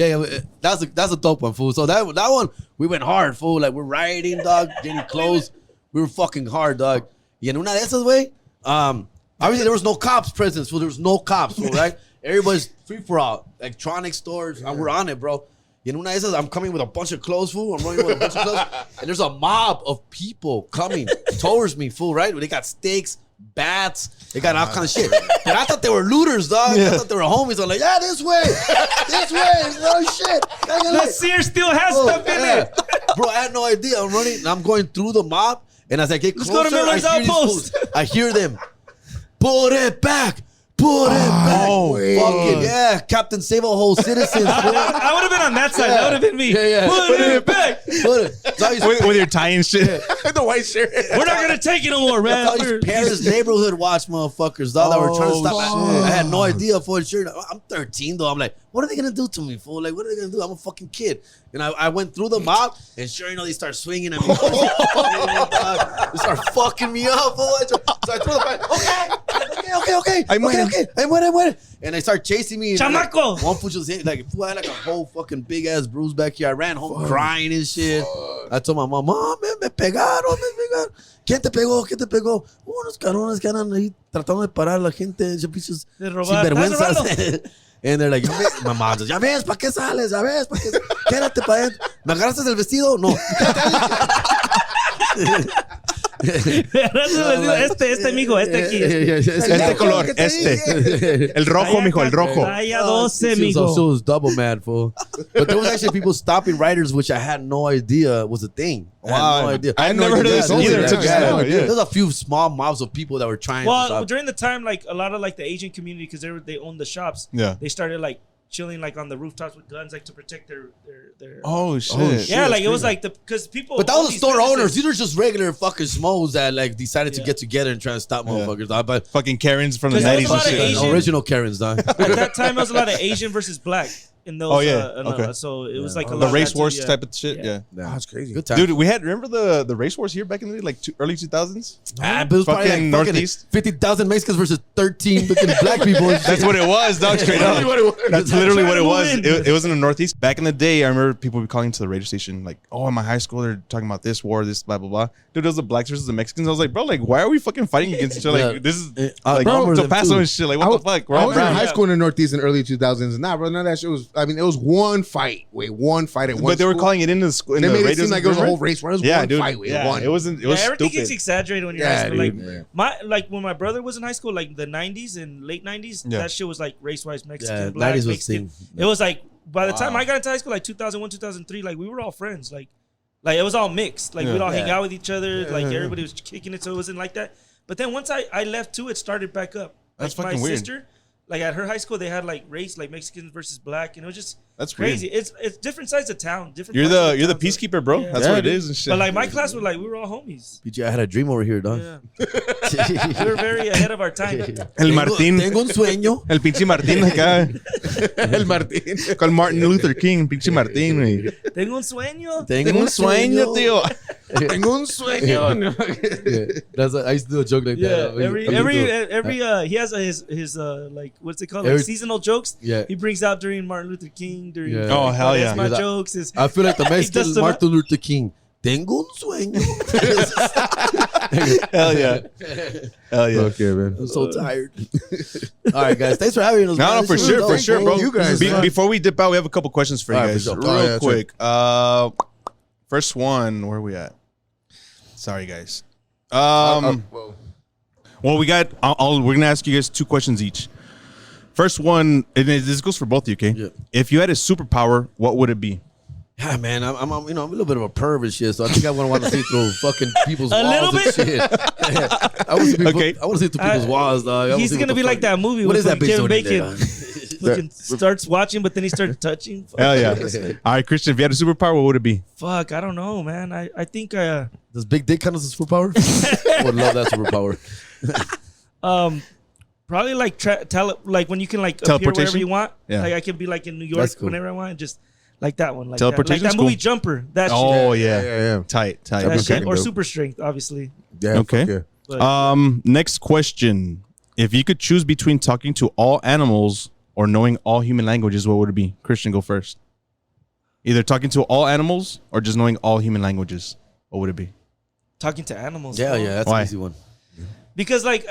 That's a dope one, fool. So that one we went hard, fool. Like we're rioting, dog, getting clothes. We were fucking hard, dog. Y en una de esas, way, obviously there was no cops present, so there was no cops, fool, right? Everybody's free for all, electronic stores, and we're on it, bro. Y en una de esas, I'm coming with a bunch of clothes, fool. I'm running with a bunch of clothes, and there's a mob of people coming towards me, fool, right? They got stakes, bats, they got all kind of shit. And I thought they were looters, dog. I thought they were homies. I'm like, yeah, this way, no shit. The Sears still has stuff in it. Bro, I had no idea. I'm running, and I'm going through the mob, and as I get closer, Let's go to Miller's Outpost. I hear them. Put it back. Put it back. Fucking yeah. Captain Save a Whole Citizens. I would have been on that side. That would have been me. Yeah. Put it back. Put it. With your tie and shit. The white shirt. We're not going to take it no more, man. All these Paris neighborhood watch motherfuckers, dog, that were trying to stop. I had no idea for sure. I'm 13, though. I'm like, what are they going to do to me, fool? Like, what are they going to do? I'm a fucking kid. And I went through the mob, and sure enough, they start swinging at me. They start fucking me up, fool. So I threw the back. Okay. okay. I muere. And they start chasing me. Chamaco. Like, one fool just hit, like, fool, I had like a whole fucking big ass bruise back here. I ran home crying and shit. I told my mom, me pegaron. ¿Quién te pegó? Unos cabrones que andan ahí tratando de parar a la gente. Sinvergüenzas. And they're like, my mom says, ya ves, ¿para qué sales? Quédate para adentro. ¿Me agarraste del vestido? No. Este, mijo, este aquí. Este color, El rojo, mijo, el rojo. Raya 12, mijo. So it was double mad, fool. But there was actually people stopping riders, which I had no idea was a thing. I had no idea. I never heard of this either. There's a few small mobs of people that were trying to stop. During the time, like, a lot of, like, the Asian community, because they owned the shops, they started, like, chilling like on the rooftops with guns, like to protect their oh shit. Yeah, like it was like because people. But that was the store owners. These are just regular fucking smos that like decided to get together and try to stop motherfuckers. Dog. But fucking Karens from the 90s and shit. Original Karens, dog. At that time, there was a lot of Asian versus black in those. Oh yeah. Okay. So it was like a the lot race of wars type of shit. Yeah. That's crazy. Good time. Dude, we had remember the race wars here back in the day, like early 2000s. But it was probably like Northeast. 50,000 Mexicans versus 13 fucking black people. That's what it was, dog. Straight up. That's literally what it was. It was in the Northeast. Back in the day, I remember people would be calling to the radio station like, "Oh, in my high school, they're talking about this war, this blah blah blah." Dude, it was the blacks versus the Mexicans. I was like, bro, like, why are we fucking fighting against each other? Like, this is like El Paso and shit. Like, what the fuck? I was in high school in the Northeast in the early 2000s. Nah, bro, none of that shit was. I mean, it was one fight. One fight at one. But they were calling it in the school. They made it seem like it was a whole race war. It was one dude. fight. It wasn't. It was everything stupid. gets exaggerated when you're in high school. Dude. Like when my brother was in high school, like the 90s and late 90s, that shit was like race-wise Mexican, black, Mexican. It was like by the time I got into high school, like 2001, 2003, like we were all friends. Like it was all mixed. Like we'd all hang out with each other. Like everybody was kicking it, so it wasn't like that. But then once I left too, it started back up. That's like fucking my weird. sister, like at her high school, they had like race, like Mexicans versus black, and it was just that's crazy. Weird. It's different sides of town. Different. You're the peacekeeper, bro. Yeah. That's what it is and shit. But like my class was like we were all homies. PJ, I had a dream over here, dog. Yeah. We were very ahead of our time. El Martín. Tengo un sueño. El pinche Martín acá. El Martín. Con Martin Luther King, pinche Martín, güey. Tengo un sueño. Tengo un sueño, tío. Tengo un sueño. I used to do a joke like that. Every he has his like what's it called, like seasonal jokes. Yeah, he brings out during Martin Luther King. During oh hell yeah, my jokes. I feel like the Mexican Martin Luther King. Tengo un sueño. Hell yeah. Hell yeah. Okay, man. I'm so tired. All right, guys. Thanks for having us. No, for sure, bro. You guys, before we dip out, we have a couple questions for you guys. Real quick. First one, where are we at? Sorry, guys. Well, we got. We're gonna ask you guys 2 questions each. First one, and this goes for both of you, okay? Yeah. If you had a superpower, what would it be? Yeah, man, I'm a little bit of a perv and shit, so I think I want to see through fucking people's walls and shit. I want to see through people's walls, dog. He's gonna be like that movie. What is that bitch Kevin doing Bacon? Fucking starts watching, but then he starts touching. Hell yeah! All right, Christian, if you had a superpower, what would it be? Fuck, I don't know, man. I think does big dick count as a superpower? I would love that superpower. Probably like like when you can like appear wherever you want. Yeah. Like I can be like in New York whenever I want. Just like that one. Like teleportation. Like that movie Jumper. That shit. Yeah. Tight. That shit, or super strength, obviously. Yeah. Okay. Next question. If you could choose between talking to all animals or knowing all human languages, what would it be? Christian, go first. Either talking to all animals or just knowing all human languages. What would it be? Talking to animals. Yeah, that's an easy one. Because like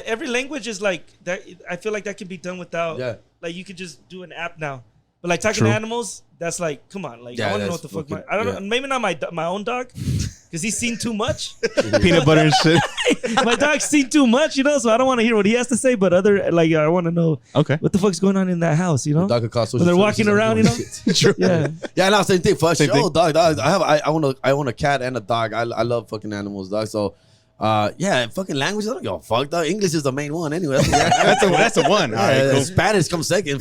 every language is like that. I feel like that can be done without. Yeah. Like you could just do an app now. But like talking to animals, that's like, come on, like I want to know what the fuck I don't know. Maybe not my own dog, because he's seen too much. Peanut butter and shit. My dog's seen too much, you know. So I don't want to hear what he has to say. But I want to know. Okay. What the fuck's going on in that house, you know? The dog when they're walking around, you know. True. Yeah. Yeah. No, same thing. For sure, dog. I own a cat and a dog. I love fucking animals, dog. So. Yeah, fucking language. I don't give a fuck. Dog. English is the main one anyway. That's a one. All right, cool. Spanish comes second.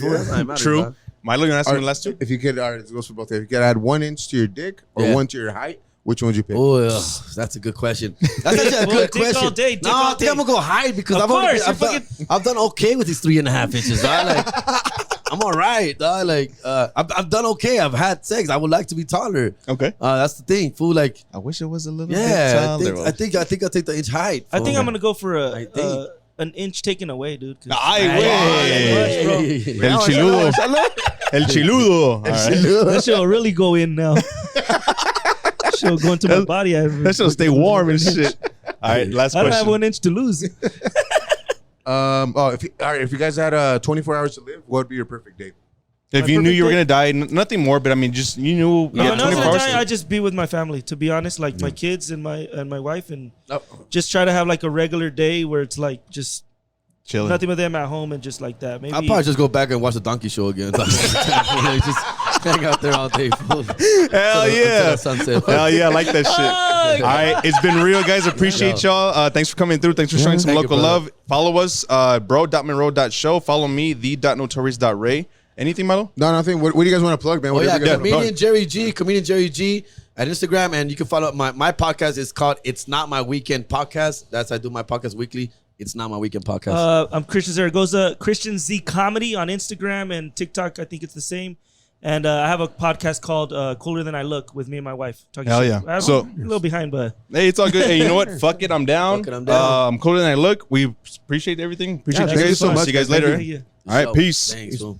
True. Dog. Milo, you want to ask me the last 2? If you could, all right, it goes for both. If you could add 1 inch to your dick or 1 to your height, which one would you pick? Oh, that's a good question. That's actually a good question. All day, no, I think I'm gonna go height because I've done okay with these 3.5 inches. I'm all right. I've done okay. I've had sex. I would like to be taller. Okay. That's the thing, fool. Like, I wish it was a little bit taller. I think I'll take the inch height. I think I'm gonna go for an inch taken away, dude. 'cause- Ay, Ay, bro. güey. El chiludo. El chiludo. All right. That shit will really go in now. That shit will go into my body. That shit'll stay warm and shit. All right, last I don't have question. 1 inch to lose. If you guys had 24 hours to live, what would be your perfect day? If My you knew perfect you were day? gonna die, nothing more, but I mean, just you knew. No, Yeah, not 24 gonna hours. die. I just be with my family. To be honest, like my kids and my wife, and Oh. just try to have like a regular day where it's like just Chilling. nothing with them at home and just like that. Maybe I'll probably just go back and watch the donkey show again. Just hang out there all day. Fool. Hell yeah. Sunset. Hell yeah, I like that shit. All right, it's been real, guys. Appreciate y'all. Thanks for coming through. Thanks for showing some Thank you, local brother. love. Follow us, bro.monroe.show. Follow me, the.notorious.ray. Anything, Malo? No, nothing. What do you guys want to plug, man? Oh Whatever yeah, you guys wanna plug. comedian Jerry G at Instagram, and you can follow my podcast is called It's Not My Weekend Podcast. That's I do my podcast weekly. It's Not My Weekend Podcast. I'm Christian Zaragoza, Christian Z Comedy on Instagram and TikTok. I think it's the same. And I have a podcast called Cooler Than I Look with me and my wife. Talking Hell shit. yeah. I'm So- a little behind, but Hey, it's all good. Hey, you know what? Fuck it, I'm down. Fuck it, I'm down. I'm cooler than I look. We appreciate everything. Appreciate Yeah, you thank guys. you so See much. you guys Thank later. you. All right, peace. Thanks, fool.